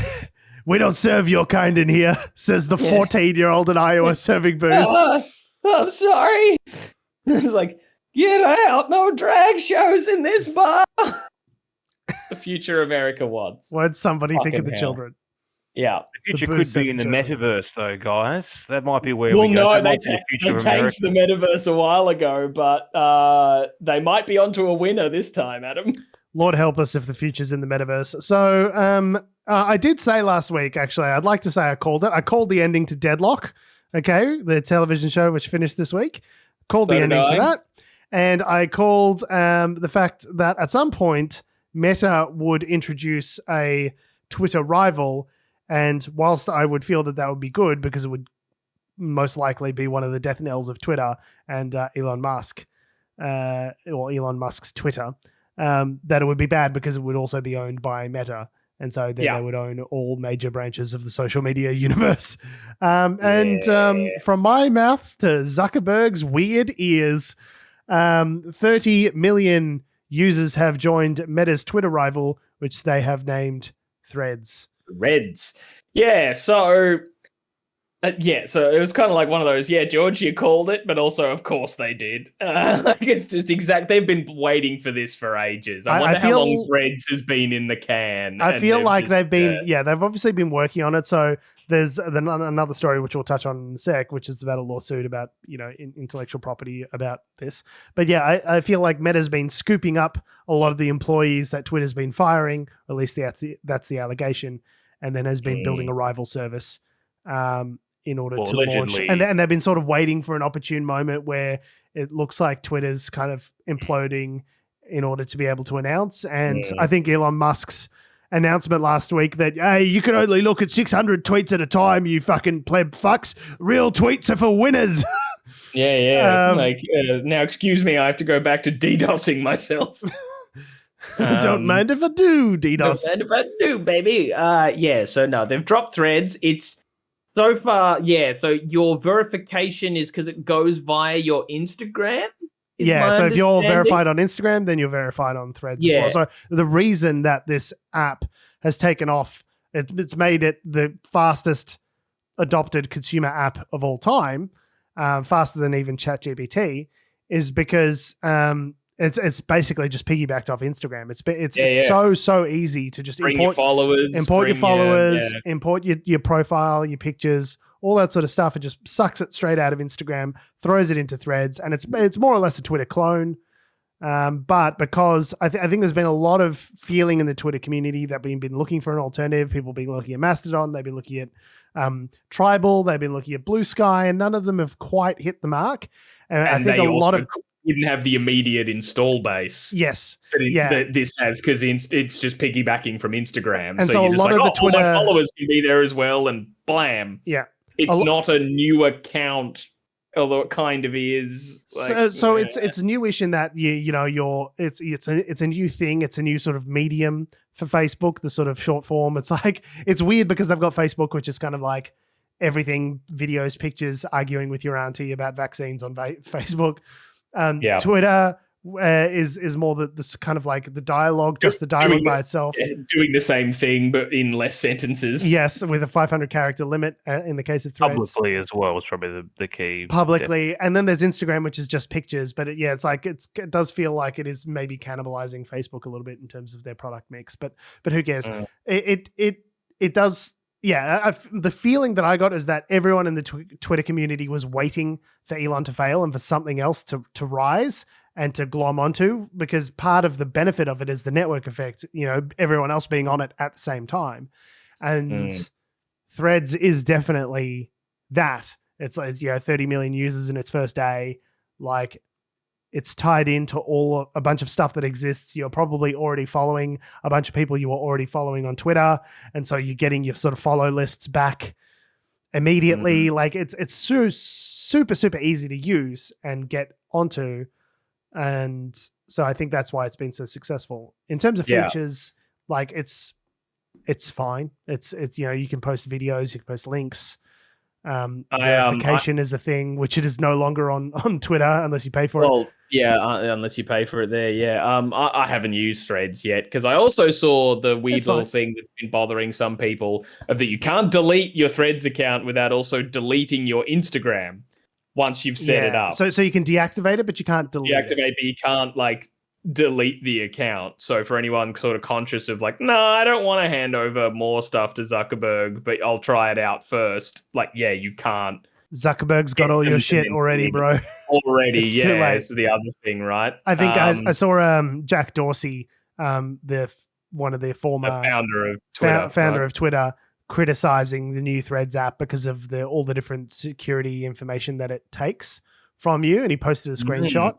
We don't serve your kind in here, says the 14-year-old in Iowa serving booze. I'm sorry. It's like, get out. No drag shows in this bar. The future America wants. What'd somebody think of the children? Yeah. The future could be in the metaverse, though, guys. That might be where we go. No, they tanked the metaverse a while ago, but they might be onto a winner this time, Adam. Lord help us if the future's in the metaverse. So I did say last week, actually, I'd like to say I called it. I called the ending to Deadlock, okay, the television show which finished this week. Called the ending to that. And I called the fact that at some point, Meta would introduce a Twitter rival. And whilst I would feel that would be good because it would most likely be one of the death knells of Twitter and Elon Musk, or Elon Musk's Twitter, that it would be bad because it would also be owned by Meta. And so then they would own all major branches of the social media universe. From my mouth to Zuckerberg's weird ears, 30 million users have joined Meta's Twitter rival, which they have named Threads. Reds. Yeah, so Yeah, so it was kind of like one of those, yeah, George, you called it, but also, of course, they did. Like it's just exact. They've been waiting for this for ages. I wonder how long Threads has been in the can. I feel like they've been, they've obviously been working on it. So there's another story which we'll touch on in a sec, which is about a lawsuit about intellectual property about this. But yeah, I feel like Meta's been scooping up a lot of the employees that Twitter's been firing. Or at least that's the allegation, and then has been building a rival service. In order to launch, and they've been sort of waiting for an opportune moment where it looks like Twitter's kind of imploding in order to be able to announce. And I think Elon Musk's announcement last week that, hey, you can only look at 600 tweets at a time, you fucking pleb fucks. Real tweets are for winners. Yeah. Now, excuse me, I have to go back to DDoSing myself. Don't mind if I do, DDoS. Don't mind if I do, baby. So no, they've dropped Threads. It's so far, so your verification is because it goes via your Instagram? So if you're verified on Instagram, then you're verified on Threads as well. So the reason that this app has taken off, it's made it the fastest adopted consumer app of all time, faster than even ChatGPT, is because it's basically just piggybacked off Instagram. It's so easy to just import your followers, import your profile, your pictures, all that sort of stuff. It just sucks it straight out of Instagram, throws it into Threads, and it's more or less a Twitter clone. But because I think there's been a lot of feeling in the Twitter community that we've been looking for an alternative. People have been looking at Mastodon, they've been looking at Tribal, they've been looking at Blue Sky, and none of them have quite hit the mark. And I think a lot of wouldn't have the immediate install base. Yes. That this has, because it's just piggybacking from Instagram. And so a lot of the Twitter, all my followers can be there as well, and blam. Yeah. It's not a new account, although it kind of is. So it's newish in that it's a new thing. It's a new sort of medium for Facebook, the sort of short form. It's like, it's weird because they've got Facebook, which is kind of like everything, videos, pictures, arguing with your auntie about vaccines on Facebook. Twitter is more the kind of like the dialogue, just the dialogue by itself. Doing the same thing, but in less sentences. Yes, with a 500 character limit in the case of Threads. Publicly as well is probably the key. Publicly. And then there's Instagram, which is just pictures. But it's like, it does feel like it is maybe cannibalizing Facebook a little bit in terms of their product mix. But who cares? It does. Yeah, the feeling that I got is that everyone in the Twitter community was waiting for Elon to fail and for something else to rise and to glom onto, because part of the benefit of it is the network effect, everyone else being on it at the same time. And Threads is definitely that. It's like, 30 million users in its first day. Like, it's tied into a bunch of stuff that exists. You're probably already following a bunch of people you were already following on Twitter. And so you're getting your sort of follow lists back immediately. Like, it's super, super easy to use and get onto. And so I think that's why it's been so successful. In terms of features, like it's fine. It's you can post videos, you can post links. Verification is a thing, which it is no longer on Twitter unless you pay for it. Unless you pay for it there. I haven't used Threads yet because I also saw the weird little thing that's been bothering some people of that you can't delete your Threads account without also deleting your Instagram once you've set it up. So you can deactivate it, but you can't delete it. But you can't delete the account. So for anyone sort of conscious of I don't want to hand over more stuff to Zuckerberg, but I'll try it out first. You can't. Zuckerberg's got all your shit already, bro. Already, it's too late. It's the other thing, right? I think I saw Jack Dorsey, one of the former founder of Twitter, criticizing the new Threads app because of all the different security information that it takes from you, and he posted a screenshot.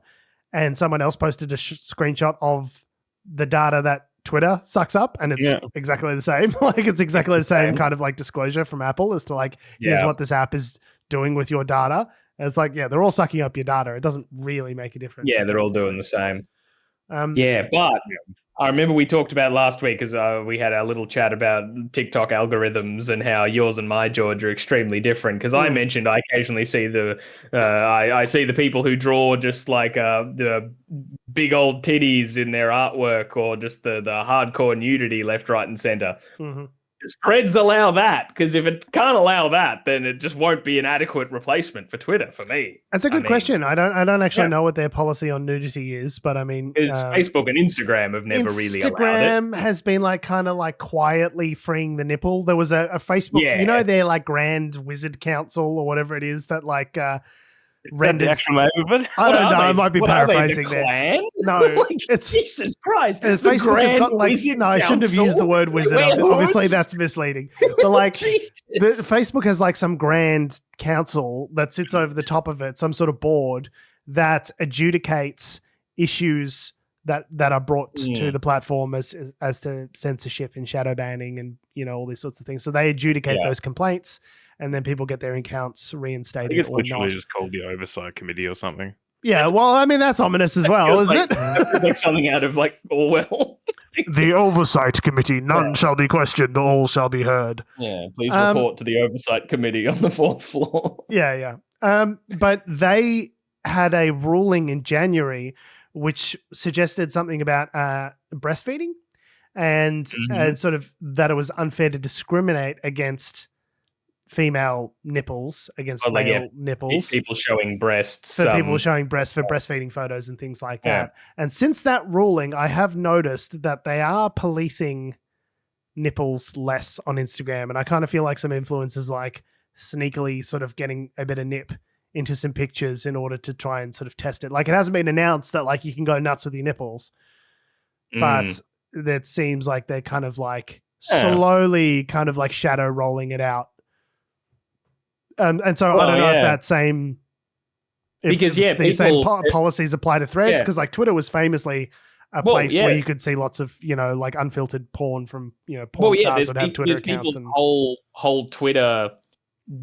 And someone else posted a screenshot of the data that Twitter sucks up, and it's exactly the same. It's exactly the same kind of disclosure from Apple as to here's what this app is doing with your data. And it's they're all sucking up your data. It doesn't really make a difference. Yeah, they're all doing the same. But I remember we talked about last week because we had our little chat about TikTok algorithms and how yours and my, George, are extremely different. Because I mentioned I occasionally see I see the people who draw just the big old titties in their artwork, or just the hardcore nudity left, right, and center. Threads allow that, because if it can't allow that, then it just won't be an adequate replacement for Twitter for me. That's a good question. I don't actually know what their policy on nudity is, but I mean, Facebook and Instagram have never really allowed it. Instagram has been like kind of like quietly freeing the nipple. There was a Facebook, you know, their like Grand Wizard Council or whatever it is that like renders. The actual name of it? I don't know. I might be paraphrasing there. Clan? No, it's Jesus Christ. Facebook has got like no. I shouldn't have used the word wizard. Obviously, that's misleading. But like, Facebook has like some grand council that sits over the top of it, some sort of board that adjudicates issues that are brought to the platform as to censorship and shadow banning and all these sorts of things. So they adjudicate those complaints. And then people get their accounts reinstated. I think it's literally just called the Oversight Committee or something. Yeah, well, I mean, that's ominous as well, isn't it? It's like something out of like Orwell. The Oversight Committee, none shall be questioned, all shall be heard. Yeah, please report to the Oversight Committee on the 4th floor. Yeah. But they had a ruling in January which suggested something about breastfeeding and sort of that it was unfair to discriminate against female nipples against male nipples. People showing breasts. So people showing breasts for breastfeeding photos and things like that. And since that ruling, I have noticed that they are policing nipples less on Instagram. And I kind of feel like some influencers like sneakily sort of getting a bit of nip into some pictures in order to try and sort of test it. Like it hasn't been announced that like you can go nuts with your nipples, but it seems like they're kind of like slowly kind of like shadow rolling it out. And so I don't know if that same policies apply to Threads because like Twitter was famously a place where you could see lots of like unfiltered porn from porn stars would have Twitter accounts and whole Twitter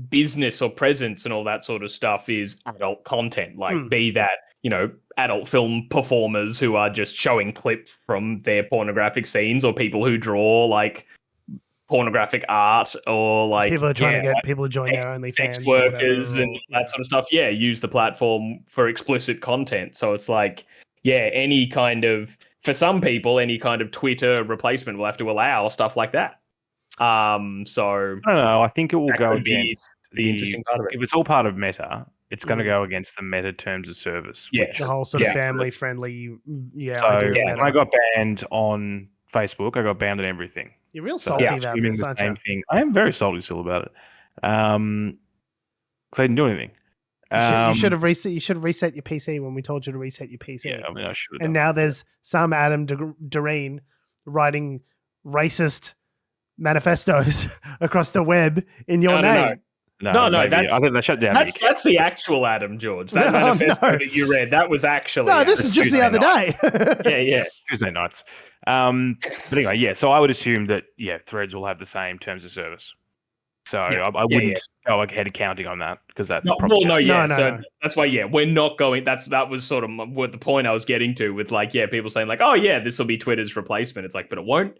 business or presence and all that sort of stuff is adult content, like be that adult film performers who are just showing clips from their pornographic scenes or people who draw like pornographic art or like people are trying to get people to join their OnlyFans, sex workers and that sort of stuff. Yeah, use the platform for explicit content. So it's like, any kind of, for some people, any kind of Twitter replacement will have to allow stuff like that. So I don't know. I think it will go against the interesting part of it. If it's all part of Meta, it's going to go against the Meta terms of service. Yes. The whole sort of family friendly. So when I got banned on Facebook, I got banned on everything. You're real salty about this, aren't you? Thing. I am very salty still about it. Because I didn't do anything. You should have reset your PC when we told you to reset your PC. Yeah, I mean, I should have. And now there's some Adam Doreen writing racist manifestos across the web in your name. No, I think they shut down. That's the actual Adam, George. That manifesto that you read, that was actually. No, this is just the other day. Yeah. Tuesday nights. But anyway, so I would assume that Threads will have the same terms of service. So I wouldn't go ahead of counting on that because that's probably no. That's why we're not going. That was sort of what the point I was getting to with like people saying like, oh yeah, this will be Twitter's replacement. It's like, but it won't.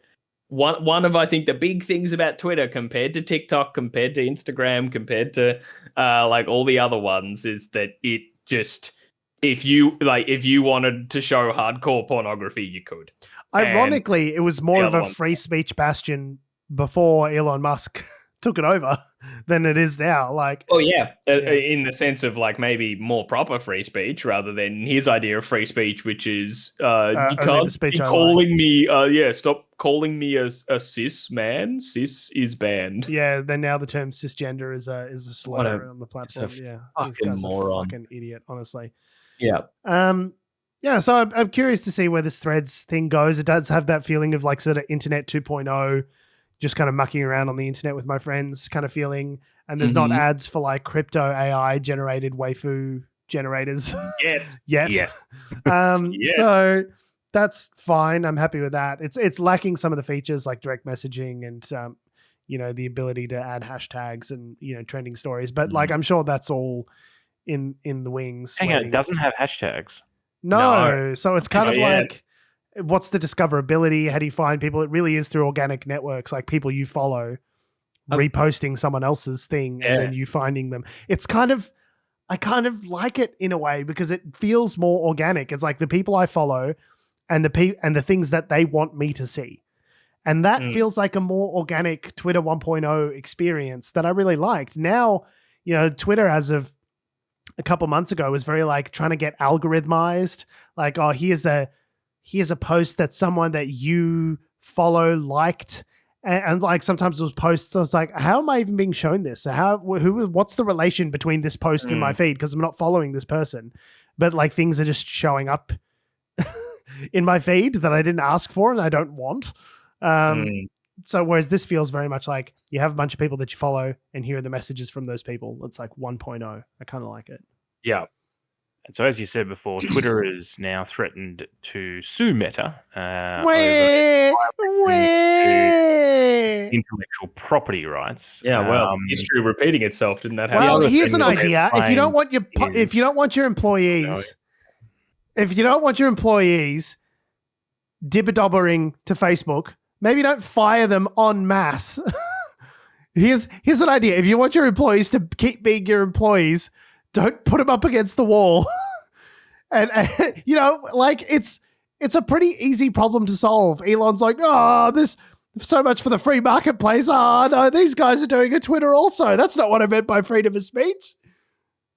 One of I think the big things about Twitter compared to TikTok, compared to Instagram, compared to like all the other ones is that it just if you wanted to show hardcore pornography, you could. Ironically, it was more of a free speech bastion before Elon Musk took it over than it is now. Like, in the sense of like maybe more proper free speech rather than his idea of free speech, which is you can't be calling me. Stop calling me a cis man. Cis is banned. Yeah, then now the term cisgender is a slur on the platform. This guy's a fucking idiot, honestly. Yeah. So I'm curious to see where this Threads thing goes. It does have that feeling of like sort of internet 2.0, just kind of mucking around on the internet with my friends kind of feeling. And there's not ads for like crypto AI generated waifu generators yet. So that's fine. I'm happy with that. It's lacking some of the features like direct messaging and the ability to add hashtags and trending stories. But like I'm sure that's all in the wings. Hang on, it doesn't have hashtags. No. So it's kind of like, what's the discoverability? How do you find people? It really is through organic networks, like people you follow reposting someone else's thing and then you finding them. It's I kind of like it in a way because it feels more organic. It's like the people I follow and the things that they want me to see. And that feels like a more organic Twitter 1.0 experience that I really liked. Now, Twitter as of a couple months ago was very like trying to get algorithmized. Like, oh, here's a post that someone that you follow liked. And like sometimes it was posts, I was like, how am I even being shown this? So what's the relation between this post and my feed? Because I'm not following this person. But like things are just showing up in my feed that I didn't ask for and I don't want. So whereas this feels very much like you have a bunch of people that you follow and here are the messages from those people. It's like 1.0. I kind of like it. Yeah. And so as you said before, Twitter is now threatened to sue Meta over intellectual property rights. Yeah, well, history repeating itself, didn't that happen? Well, here's an idea. If you don't want your employees dibber-dobbering to Facebook, maybe don't fire them en masse. Here's an idea. If you want your employees to keep being your employees, don't put them up against the wall. and like it's a pretty easy problem to solve. Elon's like, this so much for the free marketplace. Oh, no, these guys are doing a Twitter also. That's not what I meant by freedom of speech.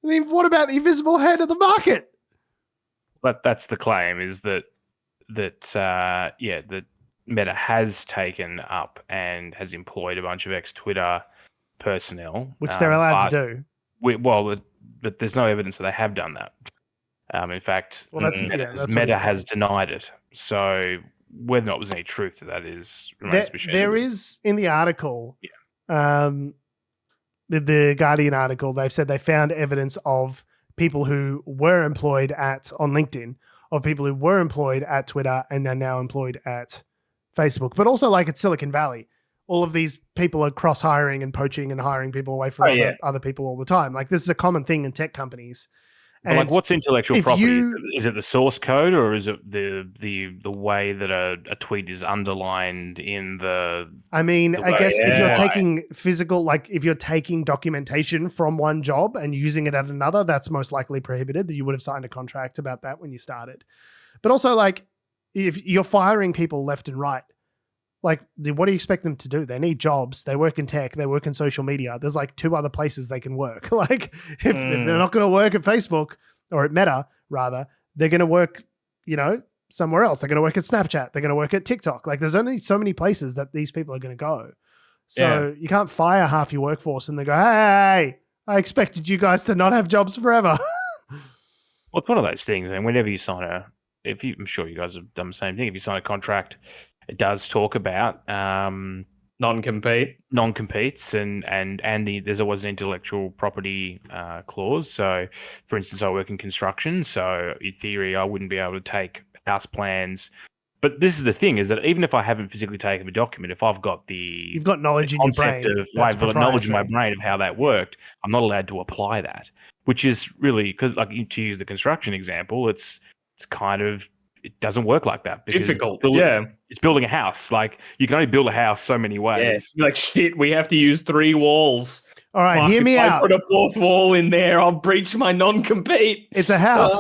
I mean, what about the invisible hand of the market? But that's the claim, is that Meta has taken up and has employed a bunch of ex-Twitter personnel. Which they're allowed to do. But there's no evidence that they have done that. In fact, that's Meta has denied it. So whether or not there's any truth to that remains to be shown. There is in the article, the Guardian article, they've said they found evidence of people who were employed on LinkedIn, of people who were employed at Twitter and are now employed at Facebook, but also like at Silicon Valley. All of these people are cross-hiring and poaching and hiring people away from other people all the time. Like this is a common thing in tech companies. And like, what's intellectual property? Is it the source code, or is it the way that a tweet is underlined in the? I mean, I guess if you're taking if you're taking documentation from one job and using it at another, that's most likely prohibited. That you would have signed a contract about that when you started. But also, like, if you're firing people left and right, like, what do you expect them to do? They need jobs. They work in tech. They work in social media. There's like 2 other places they can work. Like if they're not going to work at Facebook or at Meta, rather, they're going to work, somewhere else. They're going to work at Snapchat. They're going to work at TikTok. Like there's only so many places that these people are going to go. So you can't fire half your workforce and they go, hey, I expected you guys to not have jobs forever. Well, it's one of those things. And whenever you sign I'm sure you guys have done the same thing. If you sign a contract, it does talk about non-competes and there's always an intellectual property clause. So, for instance, I work in construction, so in theory, I wouldn't be able to take house plans. But this is the thing: is that even if I haven't physically taken a document, if I've got you've got knowledge in your brain, knowledge in my brain of how that worked, I'm not allowed to apply that. Which is really, because, like, to use the construction example, it's kind of. It doesn't work like that. Difficult, It's building a house. Like, you can only build a house so many ways. Yeah. Like, shit, we have to use 3 walls. All right, hear me out. If I put a 4th wall in there, I'll breach my non-compete. It's a house,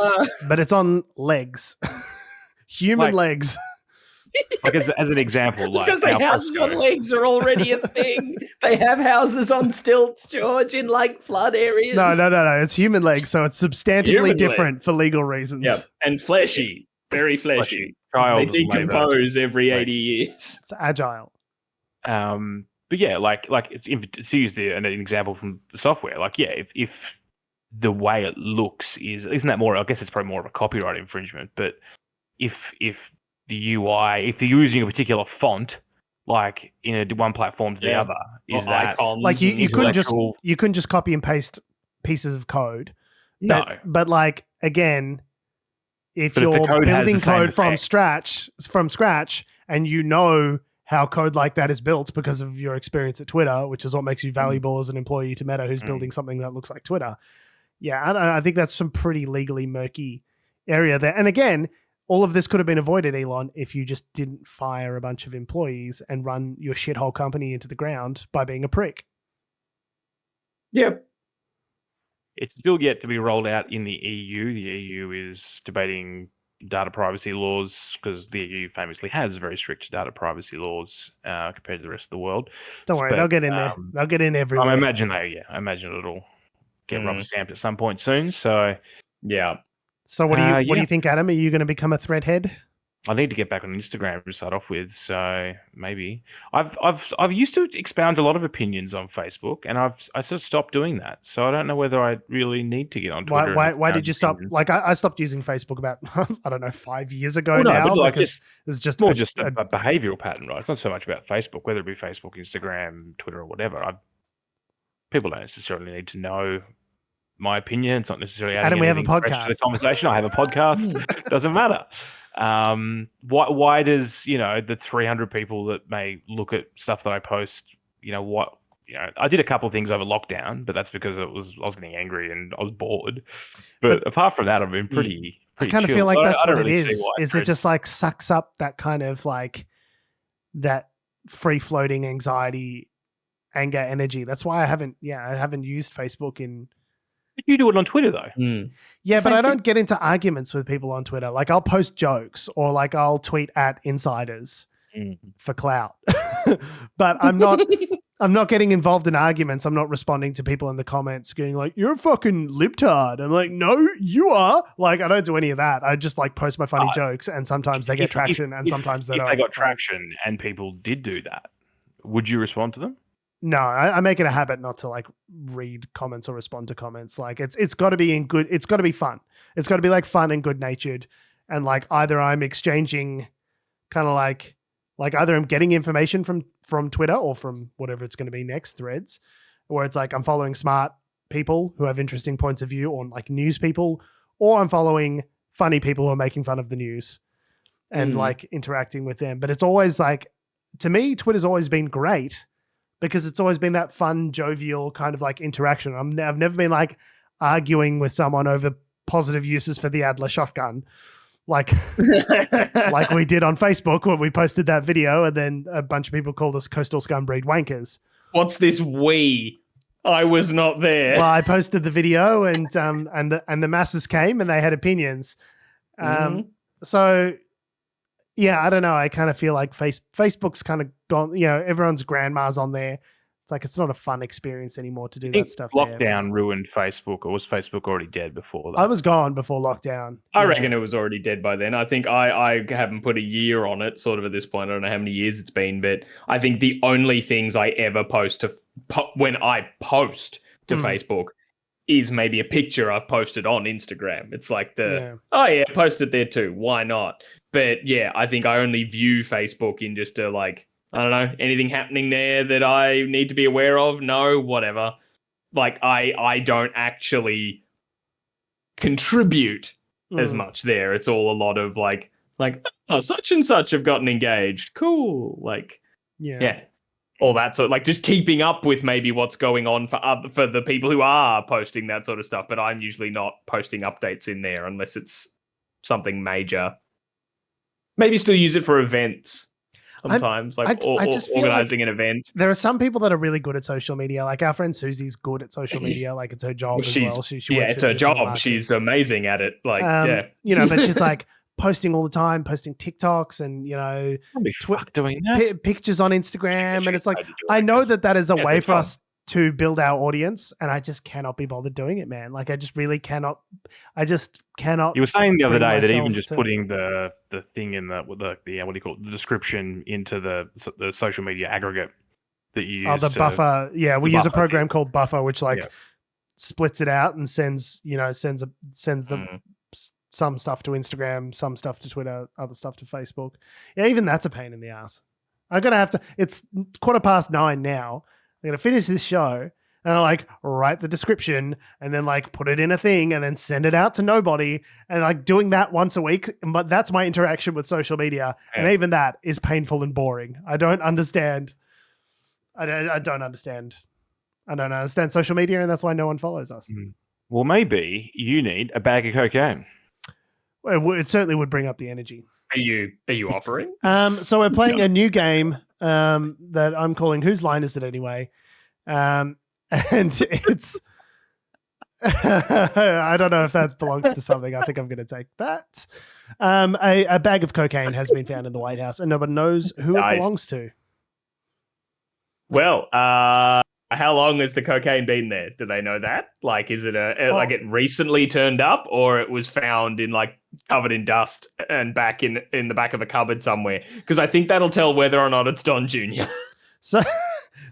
but it's on legs. Human legs. Like, as an example. Like, because houses on legs are already a thing. They have houses on stilts, George, in, like, flood areas. No. It's human legs, so it's substantively different for legal reasons. Yep, and fleshy. Very fleshy. They decompose every 80 years. It's agile. But yeah, like to use an example from the software, like, yeah, if the way it looks isn't that more? I guess it's probably more of a copyright infringement. But if the UI, if you're using a particular font, like in one platform to the other, is that like you couldn't just copy and paste pieces of code? No, but like, again. If you're building code from scratch and you know how code like that is built because of your experience at Twitter, which is what makes you valuable as an employee to Meta who's building something that looks like Twitter. Yeah, I think that's some pretty legally murky area there. And again, all of this could have been avoided, Elon, if you just didn't fire a bunch of employees and run your shithole company into the ground by being a prick. Yep. It's still yet to be rolled out in the EU. The EU is debating data privacy laws, because the EU famously has very strict data privacy laws compared to the rest of the world. Don't worry, they'll get in there. They'll get in everywhere. I imagine it'll get rubber stamped at some point soon. So yeah. So what do you think, Adam? Are you going to become a thread head? I need to get back on Instagram to start off with, so maybe I've used to expound a lot of opinions on Facebook, and I sort of stopped doing that. So I don't know whether I really need to get on Twitter. Why did you stop? Like I stopped using Facebook about I don't know 5 years ago now. But like it's just more just a behavioural pattern, right? It's not so much about Facebook, whether it be Facebook, Instagram, Twitter, or whatever. People don't necessarily need to know my opinion. It's not necessarily adding we have a anything podcast fresh to the conversation. I have a podcast. Doesn't matter. Why does the 300 people that may look at stuff that I post, I did a couple of things over lockdown, but that's because I was getting angry and I was bored. But apart from that, I've been pretty I kind of chill. feel like So that's I don't what it really is. see why Is it just like sucks up that kind of like that free floating anxiety, anger, energy? That's why I haven't used Facebook in. But you do it on Twitter though. Yeah, but I don't get into arguments with people on Twitter. Like I'll post jokes or like I'll tweet at insiders for clout. But I'm not getting involved in arguments. I'm not responding to people in the comments going like, "You're a fucking libtard." I'm like, "No, you are." Like I don't do any of that. I just like post my funny jokes, and sometimes they get traction and sometimes they don't. If they got traction and people did do that, would you respond to them? No, I make it a habit not to like read comments or respond to comments. Like it's got to be it's got to be fun. It's got to be like fun and good natured. And like either I'm exchanging kind of like either I'm getting information from Twitter or from whatever it's going to be next, Threads, or it's like I'm following smart people who have interesting points of view, or like news people, or I'm following funny people who are making fun of the news and like interacting with them. But it's always like, to me, Twitter's always been great, because it's always been that fun, jovial kind of like interaction. I've never been like arguing with someone over positive uses for the Adler shotgun, like we did on Facebook when we posted that video, and then a bunch of people called us coastal scum breed wankers. What's this we? I was not there. Well, I posted the video, and the masses came and they had opinions. So. Yeah, I don't know. I kind of feel like Facebook's kind of gone, everyone's grandma's on there. It's like, it's not a fun experience anymore to do that stuff. Lockdown ruined Facebook, or was Facebook already dead before that? I was gone before lockdown. I reckon it was already dead by then. I think I haven't put a year on it sort of at this point. I don't know how many years it's been, but I think the only things I ever post when I post to Facebook is maybe a picture I've posted on Instagram. It's like I posted there too. Why not? But yeah, I think I only view Facebook in just a like, I don't know, anything happening there that I need to be aware of? No, whatever. Like I don't actually contribute as much there. It's all a lot of like, oh, such and such have gotten engaged. Cool. Like, yeah. All that sort of, like, just keeping up with maybe what's going on for the people who are posting that sort of stuff. But I'm usually not posting updates in there unless it's something major. Maybe still use it for events sometimes, I just organizing an event. There are some people that are really good at social media. Like our friend Susie's good at social media. Like it's her job as well. She works it's her job. Marketing. She's amazing at it. Like, but she's like posting all the time, posting TikToks and, doing that. Pictures on Instagram. And it's like, I know that is a way for us to build our audience, and I just cannot be bothered doing it, man. Like I just really cannot. You were saying the other day that even just putting the thing in the what do you call it, the description into the social media aggregate that you use. Oh, the buffer. Yeah, we use a program called Buffer, which splits it out and sends some stuff to Instagram, some stuff to Twitter, other stuff to Facebook. Yeah, even that's a pain in the ass. I'm gonna have to. It's 9:15 now. I'm going to finish this show and I write the description and then put it in a thing and then send it out to nobody, and doing that once a week. But that's my interaction with social media. Yeah. And even that is painful and boring. I don't understand. I don't understand social media, and that's why no one follows us. Well, maybe you need a bag of cocaine. Well, it certainly would bring up the energy. Are you offering? So we're playing a new game that I'm calling Whose Line Is It Anyway? And I don't know if that belongs to something. I think I'm going to take that. A bag of cocaine has been found in the White House, and nobody knows who it belongs to. Well, how long has the cocaine been there? Do they know that? Like, is it like it recently turned up, or it was found in like covered in dust and back in the back of a cupboard somewhere? Because I think that'll tell whether or not it's Don Jr. So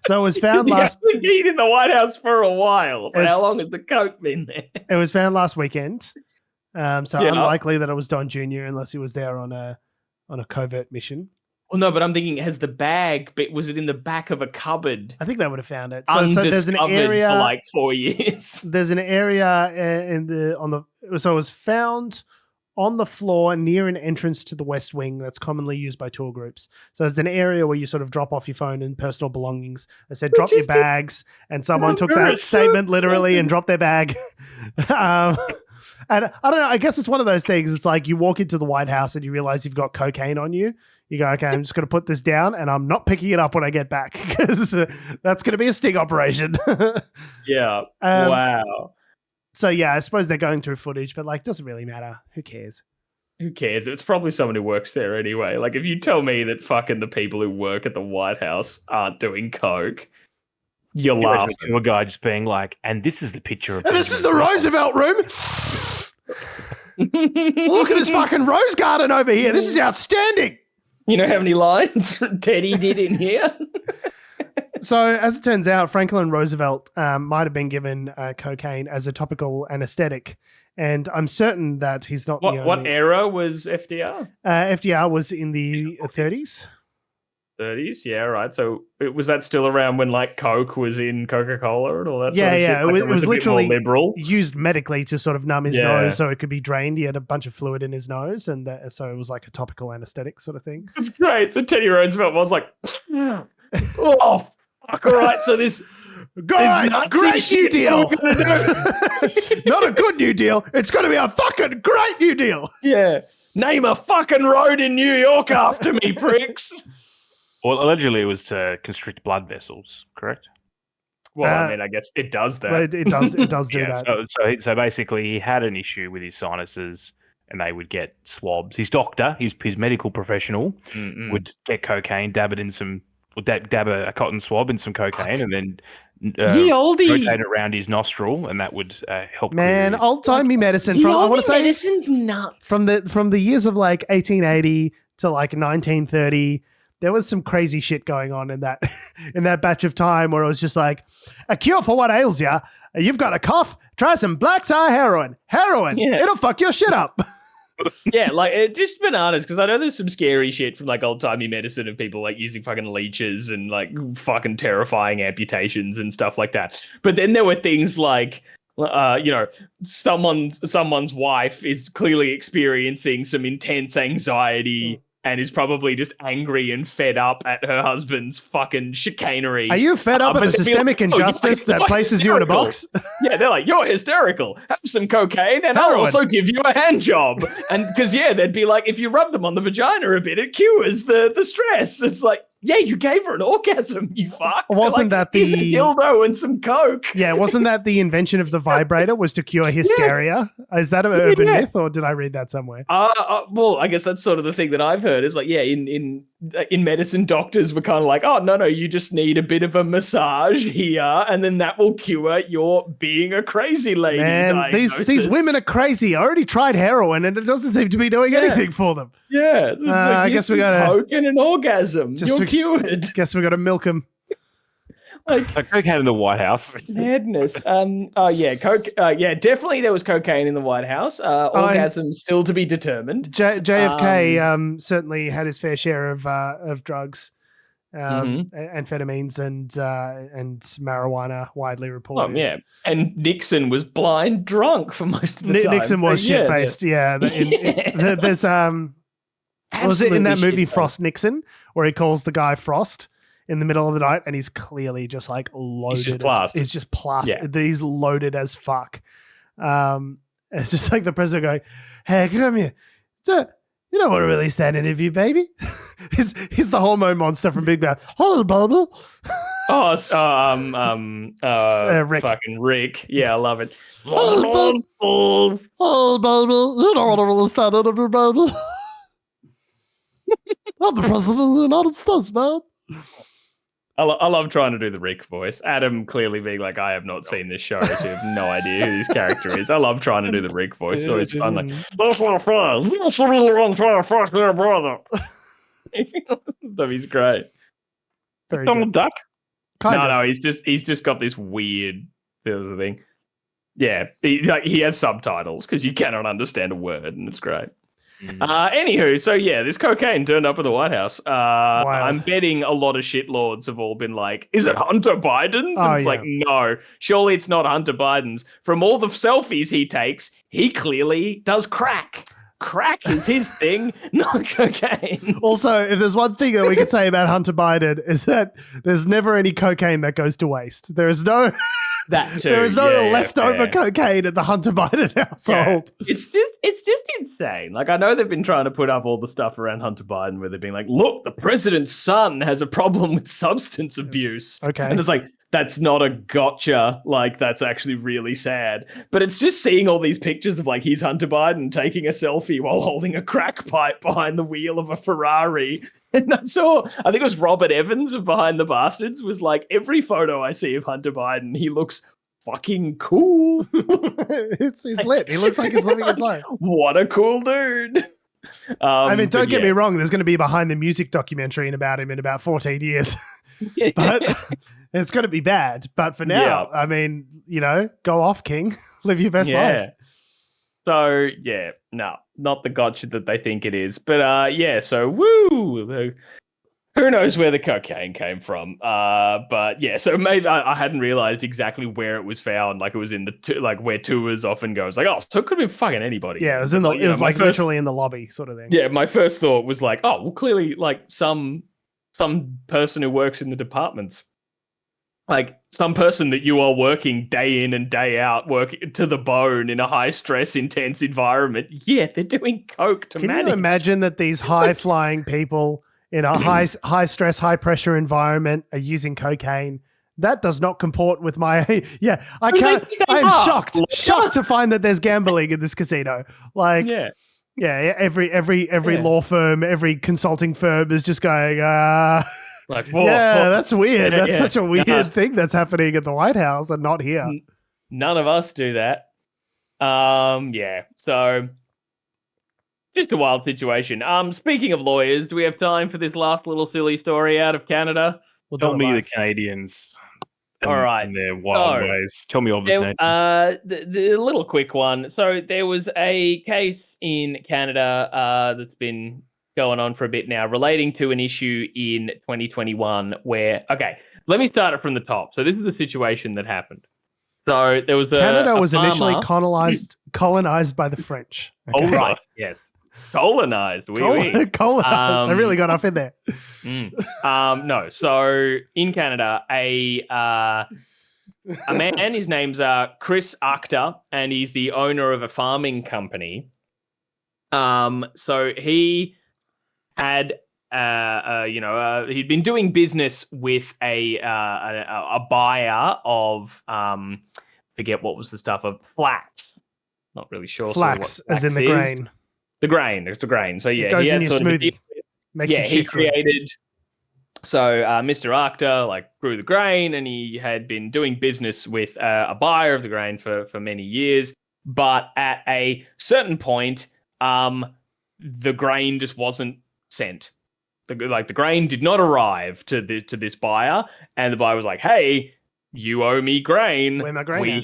it was found last. He's been in the White House for a while. So how long has the coke been there? It was found last weekend. Unlikely that it was Don Jr. unless he was there on a covert mission. Well, no, but I'm thinking, has the bag? Was it in the back of a cupboard? I think they would have found it. So there's an area for like 4 years. There's an area so it was found on the floor near an entrance to the West Wing that's commonly used by tour groups. So there's an area where you sort of drop off your phone and personal belongings. They said drop your bags, and someone took that statement literally and dropped their bag. And I don't know, I guess it's one of those things. It's like you walk into the White House and you realize you've got cocaine on you. You go, okay, I'm just going to put this down and I'm not picking it up when I get back because that's going to be a sting operation. Yeah. Wow. So, yeah, I suppose they're going through footage, but like, doesn't really matter. Who cares? Who cares? It's probably someone who works there anyway. Like, if you tell me that fucking the people who work at the White House aren't doing coke, you're laughing. To a guy just being like, and this is the picture of. And this is the Roosevelt room. Look at this fucking rose garden over here. This is outstanding. You know how many lines Teddy did in here? So, as it turns out, Franklin Roosevelt might have been given cocaine as a topical anesthetic. And I'm certain that he's not the only... What era was FDR? FDR was in the 30s. 30s, yeah, right. So was that still around when like Coke was in Coca-Cola and all that? Yeah, sort of yeah. shit? Like, it was literally more liberal. Used medically to sort of numb his nose so it could be drained. He had a bunch of fluid in his nose, and so it was like a topical anesthetic sort of thing. That's great. So Teddy Roosevelt was like, oh, fuck, all right. So this great New Deal. Not a good New Deal. It's going to be a fucking great New Deal. Yeah. Name a fucking road in New York after me, pricks. Well, allegedly it was to constrict blood vessels, correct? Well, I mean, I guess it does that. It does do that. So basically he had an issue with his sinuses and they would get swabs. His doctor, his medical professional would get cocaine, dab a cotton swab in some cocaine and then rotate it around his nostril and that would help. Man, old-timey medicine. I want to say medicine's nuts. From the years of like 1880 to like 1930, there was some crazy shit going on in that batch of time where it was just like a cure for what ails you. You've got a cough. Try some black tar heroin. It'll fuck your shit up. Yeah, like it's just bananas because I know there's some scary shit from like old timey medicine of people like using fucking leeches and like fucking terrifying amputations and stuff like that. But then there were things like, someone's wife is clearly experiencing some intense anxiety. And is probably just angry and fed up at her husband's fucking chicanery. Are you fed up at the systemic injustice that places you in a box? Yeah, they're like, you're hysterical. Have some cocaine and I'll also give you a hand job. And because, they'd be like, if you rub them on the vagina a bit, it cures the stress. It's like, yeah, you gave her an orgasm, you fuck. Wasn't that here's a dildo and some coke? Yeah, wasn't that the invention of the vibrator was to cure hysteria? Yeah. Is that an urban myth or did I read that somewhere? Well, I guess that's sort of the thing that I've heard is like, in medicine, doctors were kind of like, oh, no, you just need a bit of a massage here and then that will cure your being a crazy lady diagnosis. These women are crazy. I already tried heroin and it doesn't seem to be doing anything for them. Yeah. I guess we got coke and an orgasm. You're cured. Guess we got to milk them. Like cocaine in the White House. Madness. Coke. Definitely there was cocaine in the White House. Orgasm still to be determined. JFK certainly had his fair share of drugs, amphetamines and marijuana widely reported. Oh yeah, and Nixon was blind drunk for most of the time. Nixon was shit faced. There's was it in that movie Frost Nixon where he calls the guy Frost in the middle of the night and he's clearly just like loaded. He's just plastered. Yeah. He's loaded as fuck. It's just like the president going, hey, come here. So, you don't want to release that interview, baby. He's the hormone monster from Big Mouth. Rick. Fucking Rick. Yeah, I love it. Oh, baby, you don't want to really stand it of your baby. I'm the president of the United States, man. I love trying to do the Rick voice. Adam clearly being like, I have not seen this show, so I have no idea who this character is. I love trying to do the Rick voice. So it's fun. Like, that's not fun. That's what he's trying to fuck their brother. So he's great. Donald Duck? No, he's just got this weird thing. Yeah, he has subtitles because you cannot understand a word, and it's great. Anywho, so yeah, this cocaine turned up at the White House. I'm betting a lot of shitlords have all been like, is it Hunter Biden's? And it's like, no, surely it's not Hunter Biden's. From all the selfies he takes, he clearly does crack. Crack is his thing, not cocaine. Also, if there's one thing that we could say about Hunter Biden is that there's never any cocaine that goes to waste. There is no... That too. There is no leftover cocaine at the Hunter Biden household. Yeah. It's just insane. Like, I know they've been trying to put up all the stuff around Hunter Biden where they're being like, look, the president's son has a problem with substance abuse. Okay. And it's like, that's not a gotcha. Like, that's actually really sad. But it's just seeing all these pictures of, like, he's Hunter Biden taking a selfie while holding a crack pipe behind the wheel of a Ferrari. And I think it was Robert Evans of Behind the Bastards was like, every photo I see of Hunter Biden, he looks fucking cool. He's lit. He looks like he's living his life. What a cool dude. I mean, don't get me wrong. There's going to be a Behind the Music documentary about him in about 14 years. But it's going to be bad. But for now, I mean, go off, King. Live your best life. So, yeah, no, not the gotcha that they think it is. But, so, woo! Who knows where the cocaine came from? But, yeah, so maybe I hadn't realized exactly where it was found. Like, it was in where tours often go. It's like, oh, so it could have been fucking anybody. Yeah, it was literally in the lobby sort of thing. Yeah, my first thought was like, oh, well, clearly, like, some person who works in the departments. Like some person that you are working day in and day out, working to the bone in a high-stress, intense environment. Yeah, they're doing coke to manage. Can you imagine that these high-flying people in a high-stress, high-pressure environment are using cocaine? That does not comport with my... Yeah, I can't... I am shocked to find that there's gambling in this casino. Like... Yeah, every law firm, every consulting firm is just going... Like, that's weird. That's such a weird thing that's happening at the White House and not here. None of us do that. So just a wild situation. Speaking of lawyers, do we have time for this last little silly story out of Canada? Tell me the Canadians. All right. In their wild ways. Tell me all the Canadians. The little quick one. So there was a case in Canada that's been going on for a bit now, relating to an issue in 2021 where, let me start it from the top. So this is the situation that happened. So there was Canada was initially colonized by the French. Okay. Oh, right. Yes. Colonized. Colonized. I really got off in there. No. So in Canada, a man, his name's Chris Akhtar, and he's the owner of a farming company. So he had, he'd been doing business with a buyer of, forget what was the stuff of flax. Not really sure. Flax, as in the grain. The grain. It's the grain. So yeah, it goes in your smoothie. He created. So Mr. Akhtar grew the grain, and he had been doing business with a buyer of the grain for many years. But at a certain point, the grain just wasn't sent. The grain did not arrive to this buyer, and the buyer was like, "Hey, you owe me grain. Where my grain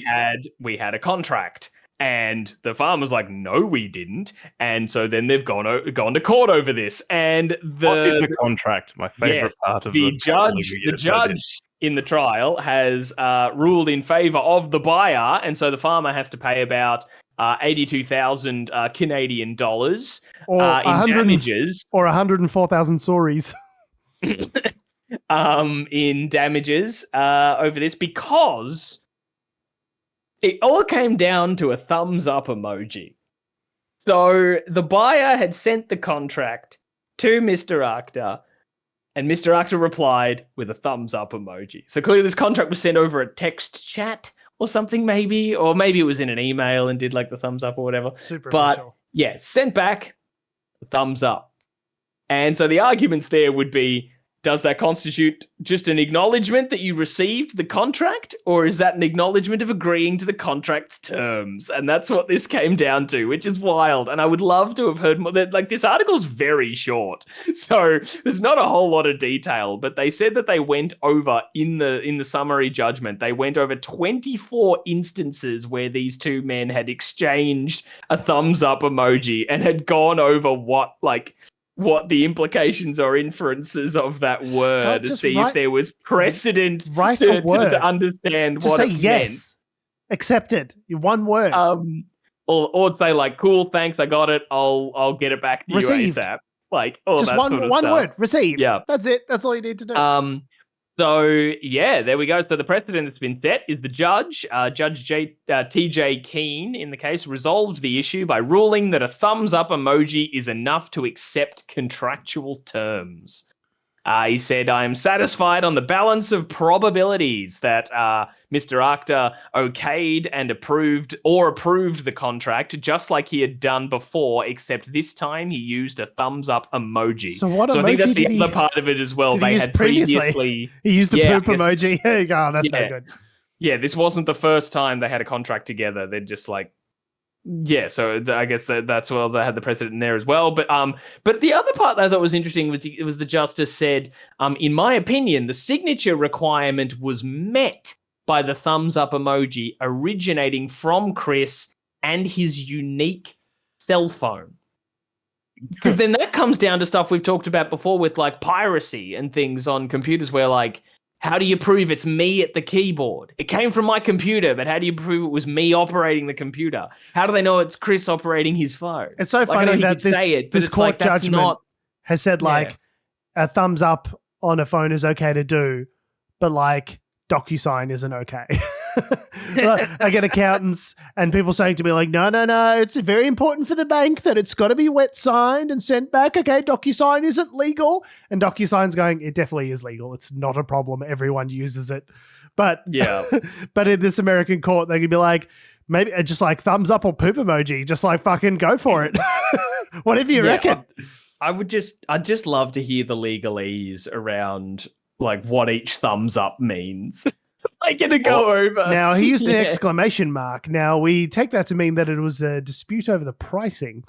we had a contract." And the farmer's like, "No, we didn't." And so then they've gone to court over this. And what is a contract? My favorite part of the judge in the trial has ruled in favor of the buyer, and so the farmer has to pay about 82,000 Canadian dollars in damages, or 104,000 sorries. In damages over this, because it all came down to a thumbs up emoji. So the buyer had sent the contract to Mr. Akhtar, And Mr. Actor replied with a thumbs up emoji. So clearly this contract was sent over a text chat or something maybe, or maybe it was in an email and did like the thumbs up or whatever. Super but official. yeah, sent back a thumbs up. And so the arguments there would be, does that constitute just an acknowledgement that you received the contract, or is that an acknowledgement of agreeing to the contract's terms? And that's what this came down to, which is wild. And I would love to have heard more. Like, this article's very short, so there's not a whole lot of detail. But they said that they went over in the summary judgment, they went over 24 instances where these two men had exchanged a thumbs up emoji and had gone over what the implications or inferences of that were to see if there was precedent to understand just what say it yes. meant. Accepted. One word. Or say like, cool, thanks, I got it. I'll get it back to Received. you ASAP. Like, all just that one sort of one stuff. word. Received. Yeah. That's it. That's all you need to do. So, yeah, there we go. So the precedent that's been set is the judge, Judge T.J. Keane, in the case, resolved the issue by ruling that a thumbs-up emoji is enough to accept contractual terms. He said, I am satisfied on the balance of probabilities that Mr. Akhtar okayed and approved the contract, just like he had done before, except this time he used a thumbs-up emoji. So what emoji I think that's did the other part of it as well. Did They he use had previously... He used the poop emoji. There you go. That's no good. Yeah, this wasn't the first time they had a contract together. They're just like... Yeah, so I guess that's well, they had the precedent in there as well. But the other part that I thought was interesting was the justice said, in my opinion, the signature requirement was met by the thumbs up emoji originating from Chris and his unique cell phone. Because then that comes down to stuff we've talked about before with like piracy and things on computers where like, how do you prove it's me at the keyboard? It came from my computer, but how do you prove it was me operating the computer? How do they know it's Chris operating his phone? It's so funny that this court judgment has said like a thumbs up on a phone is okay to do, but like DocuSign isn't okay. I get accountants and people saying to me like, no, it's very important for the bank that it's got to be wet signed and sent back. Okay, DocuSign isn't legal. And DocuSign's going, it definitely is legal. It's not a problem. Everyone uses it. But yeah, but in this American court, they could be like, maybe just like thumbs up or poop emoji, just like fucking go for it. Whatever you reckon. I'd just love to hear the legalese around like what each thumbs up means. I get to go over. Now, he used an exclamation mark. Now, we take that to mean that it was a dispute over the pricing.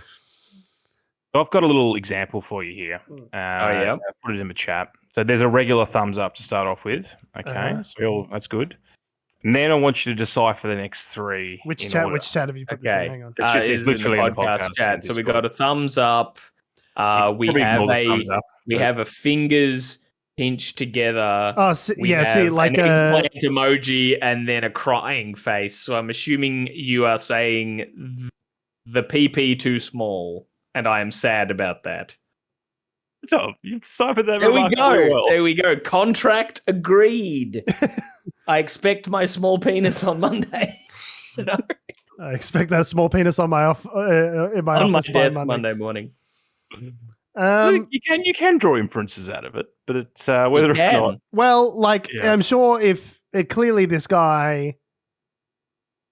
I've got a little example for you here. I put it in the chat. So there's a regular thumbs up to start off with. Okay, so that's good. And then I want you to decipher the next three. Which chat have you put this in? Hang on. It's literally in the podcast chat. So we got a thumbs up. We have a fingers pinched together. Oh, like an eggplant emoji and then a crying face. So I'm assuming you are saying the PP too small, and I am sad about that. Oh, you deciphered that. There we go. Well. There we go. Contract agreed. I expect my small penis on Monday. I expect that small penis on my office by Monday morning. You can draw inferences out of it, but it's whether or not. Well, I'm sure if clearly this guy,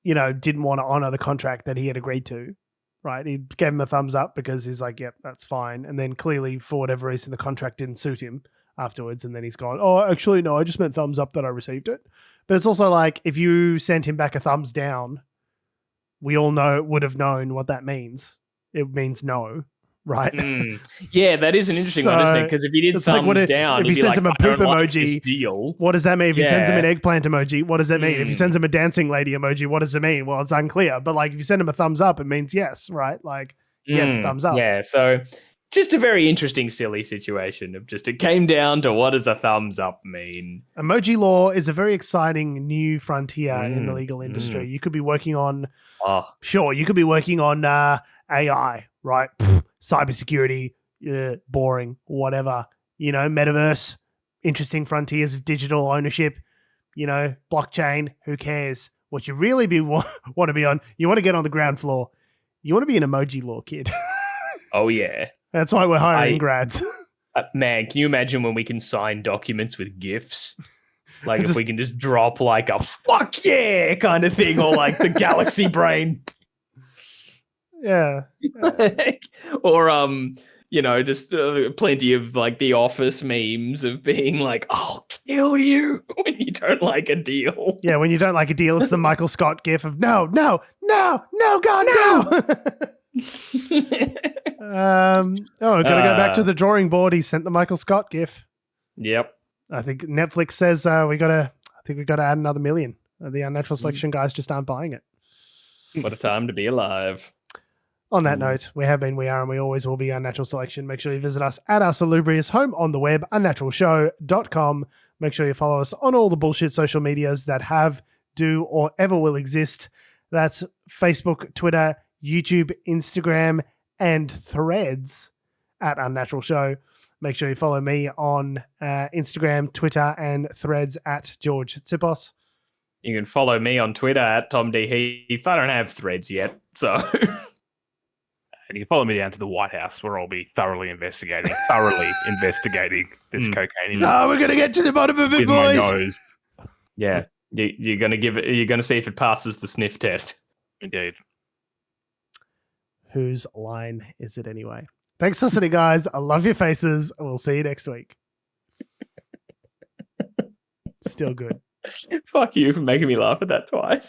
didn't want to honor the contract that he had agreed to, right? He gave him a thumbs up because he's like, "Yep, that's fine." And then clearly, for whatever reason, the contract didn't suit him afterwards, and then he's gone, "Oh, actually, no, I just meant thumbs up that I received it." But it's also like if you sent him back a thumbs down, we all would have known what that means. It means no. Right. Yeah, that is an interesting one, isn't it? Because if he did thumbs down, if he sent him a poop emoji, deal. What does that mean? If he sends him an eggplant emoji, what does that mean? If he sends him a dancing lady emoji, what does it mean? Well, it's unclear. But like if you send him a thumbs up, it means yes, right? Like yes, thumbs up. Yeah. So just a very interesting, silly situation of just it came down to what does a thumbs up mean? Emoji law is a very exciting new frontier in the legal industry. You could be working on you could be working on AI, right? Cybersecurity, boring, whatever. Metaverse, interesting frontiers of digital ownership, blockchain, who cares? What you really want to be on, you want to get on the ground floor. You want to be an emoji law kid. Oh, yeah. That's why we're hiring grads. Man, can you imagine when we can sign documents with GIFs? Like if Just- we can just drop like a fuck yeah kind of thing, or like the galaxy brain. Yeah. Or just plenty of like the Office memes of being like, I'll kill you when you don't like a deal. Yeah, when you don't like a deal, it's the Michael Scott gif of no, God, no. We've got to go back to the drawing board. He sent the Michael Scott gif. Yep. I think Netflix says we got to add another million. The Unnatural Selection guys just aren't buying it. What a time to be alive. On that note, we have been, we are, and we always will be Unnatural Selection. Make sure you visit us at our salubrious home on the web, unnaturalshow.com. Make sure you follow us on all the bullshit social medias that have, do, or ever will exist. That's Facebook, Twitter, YouTube, Instagram, and Threads at Unnatural Show. Make sure you follow me on Instagram, Twitter, and Threads at George Tsipos. You can follow me on Twitter at Tom D. Heath. I don't have Threads yet, so... And you can follow me down to the White House, where I'll be thoroughly investigating this cocaine. No, we're going to get to the bottom of it, with boys. my nose. Yeah, you're gonna You're gonna see if it passes the sniff test. Indeed. Whose line is it anyway? Thanks for listening, guys. I love your faces. We'll see you next week. Still good. Fuck you for making me laugh at that twice.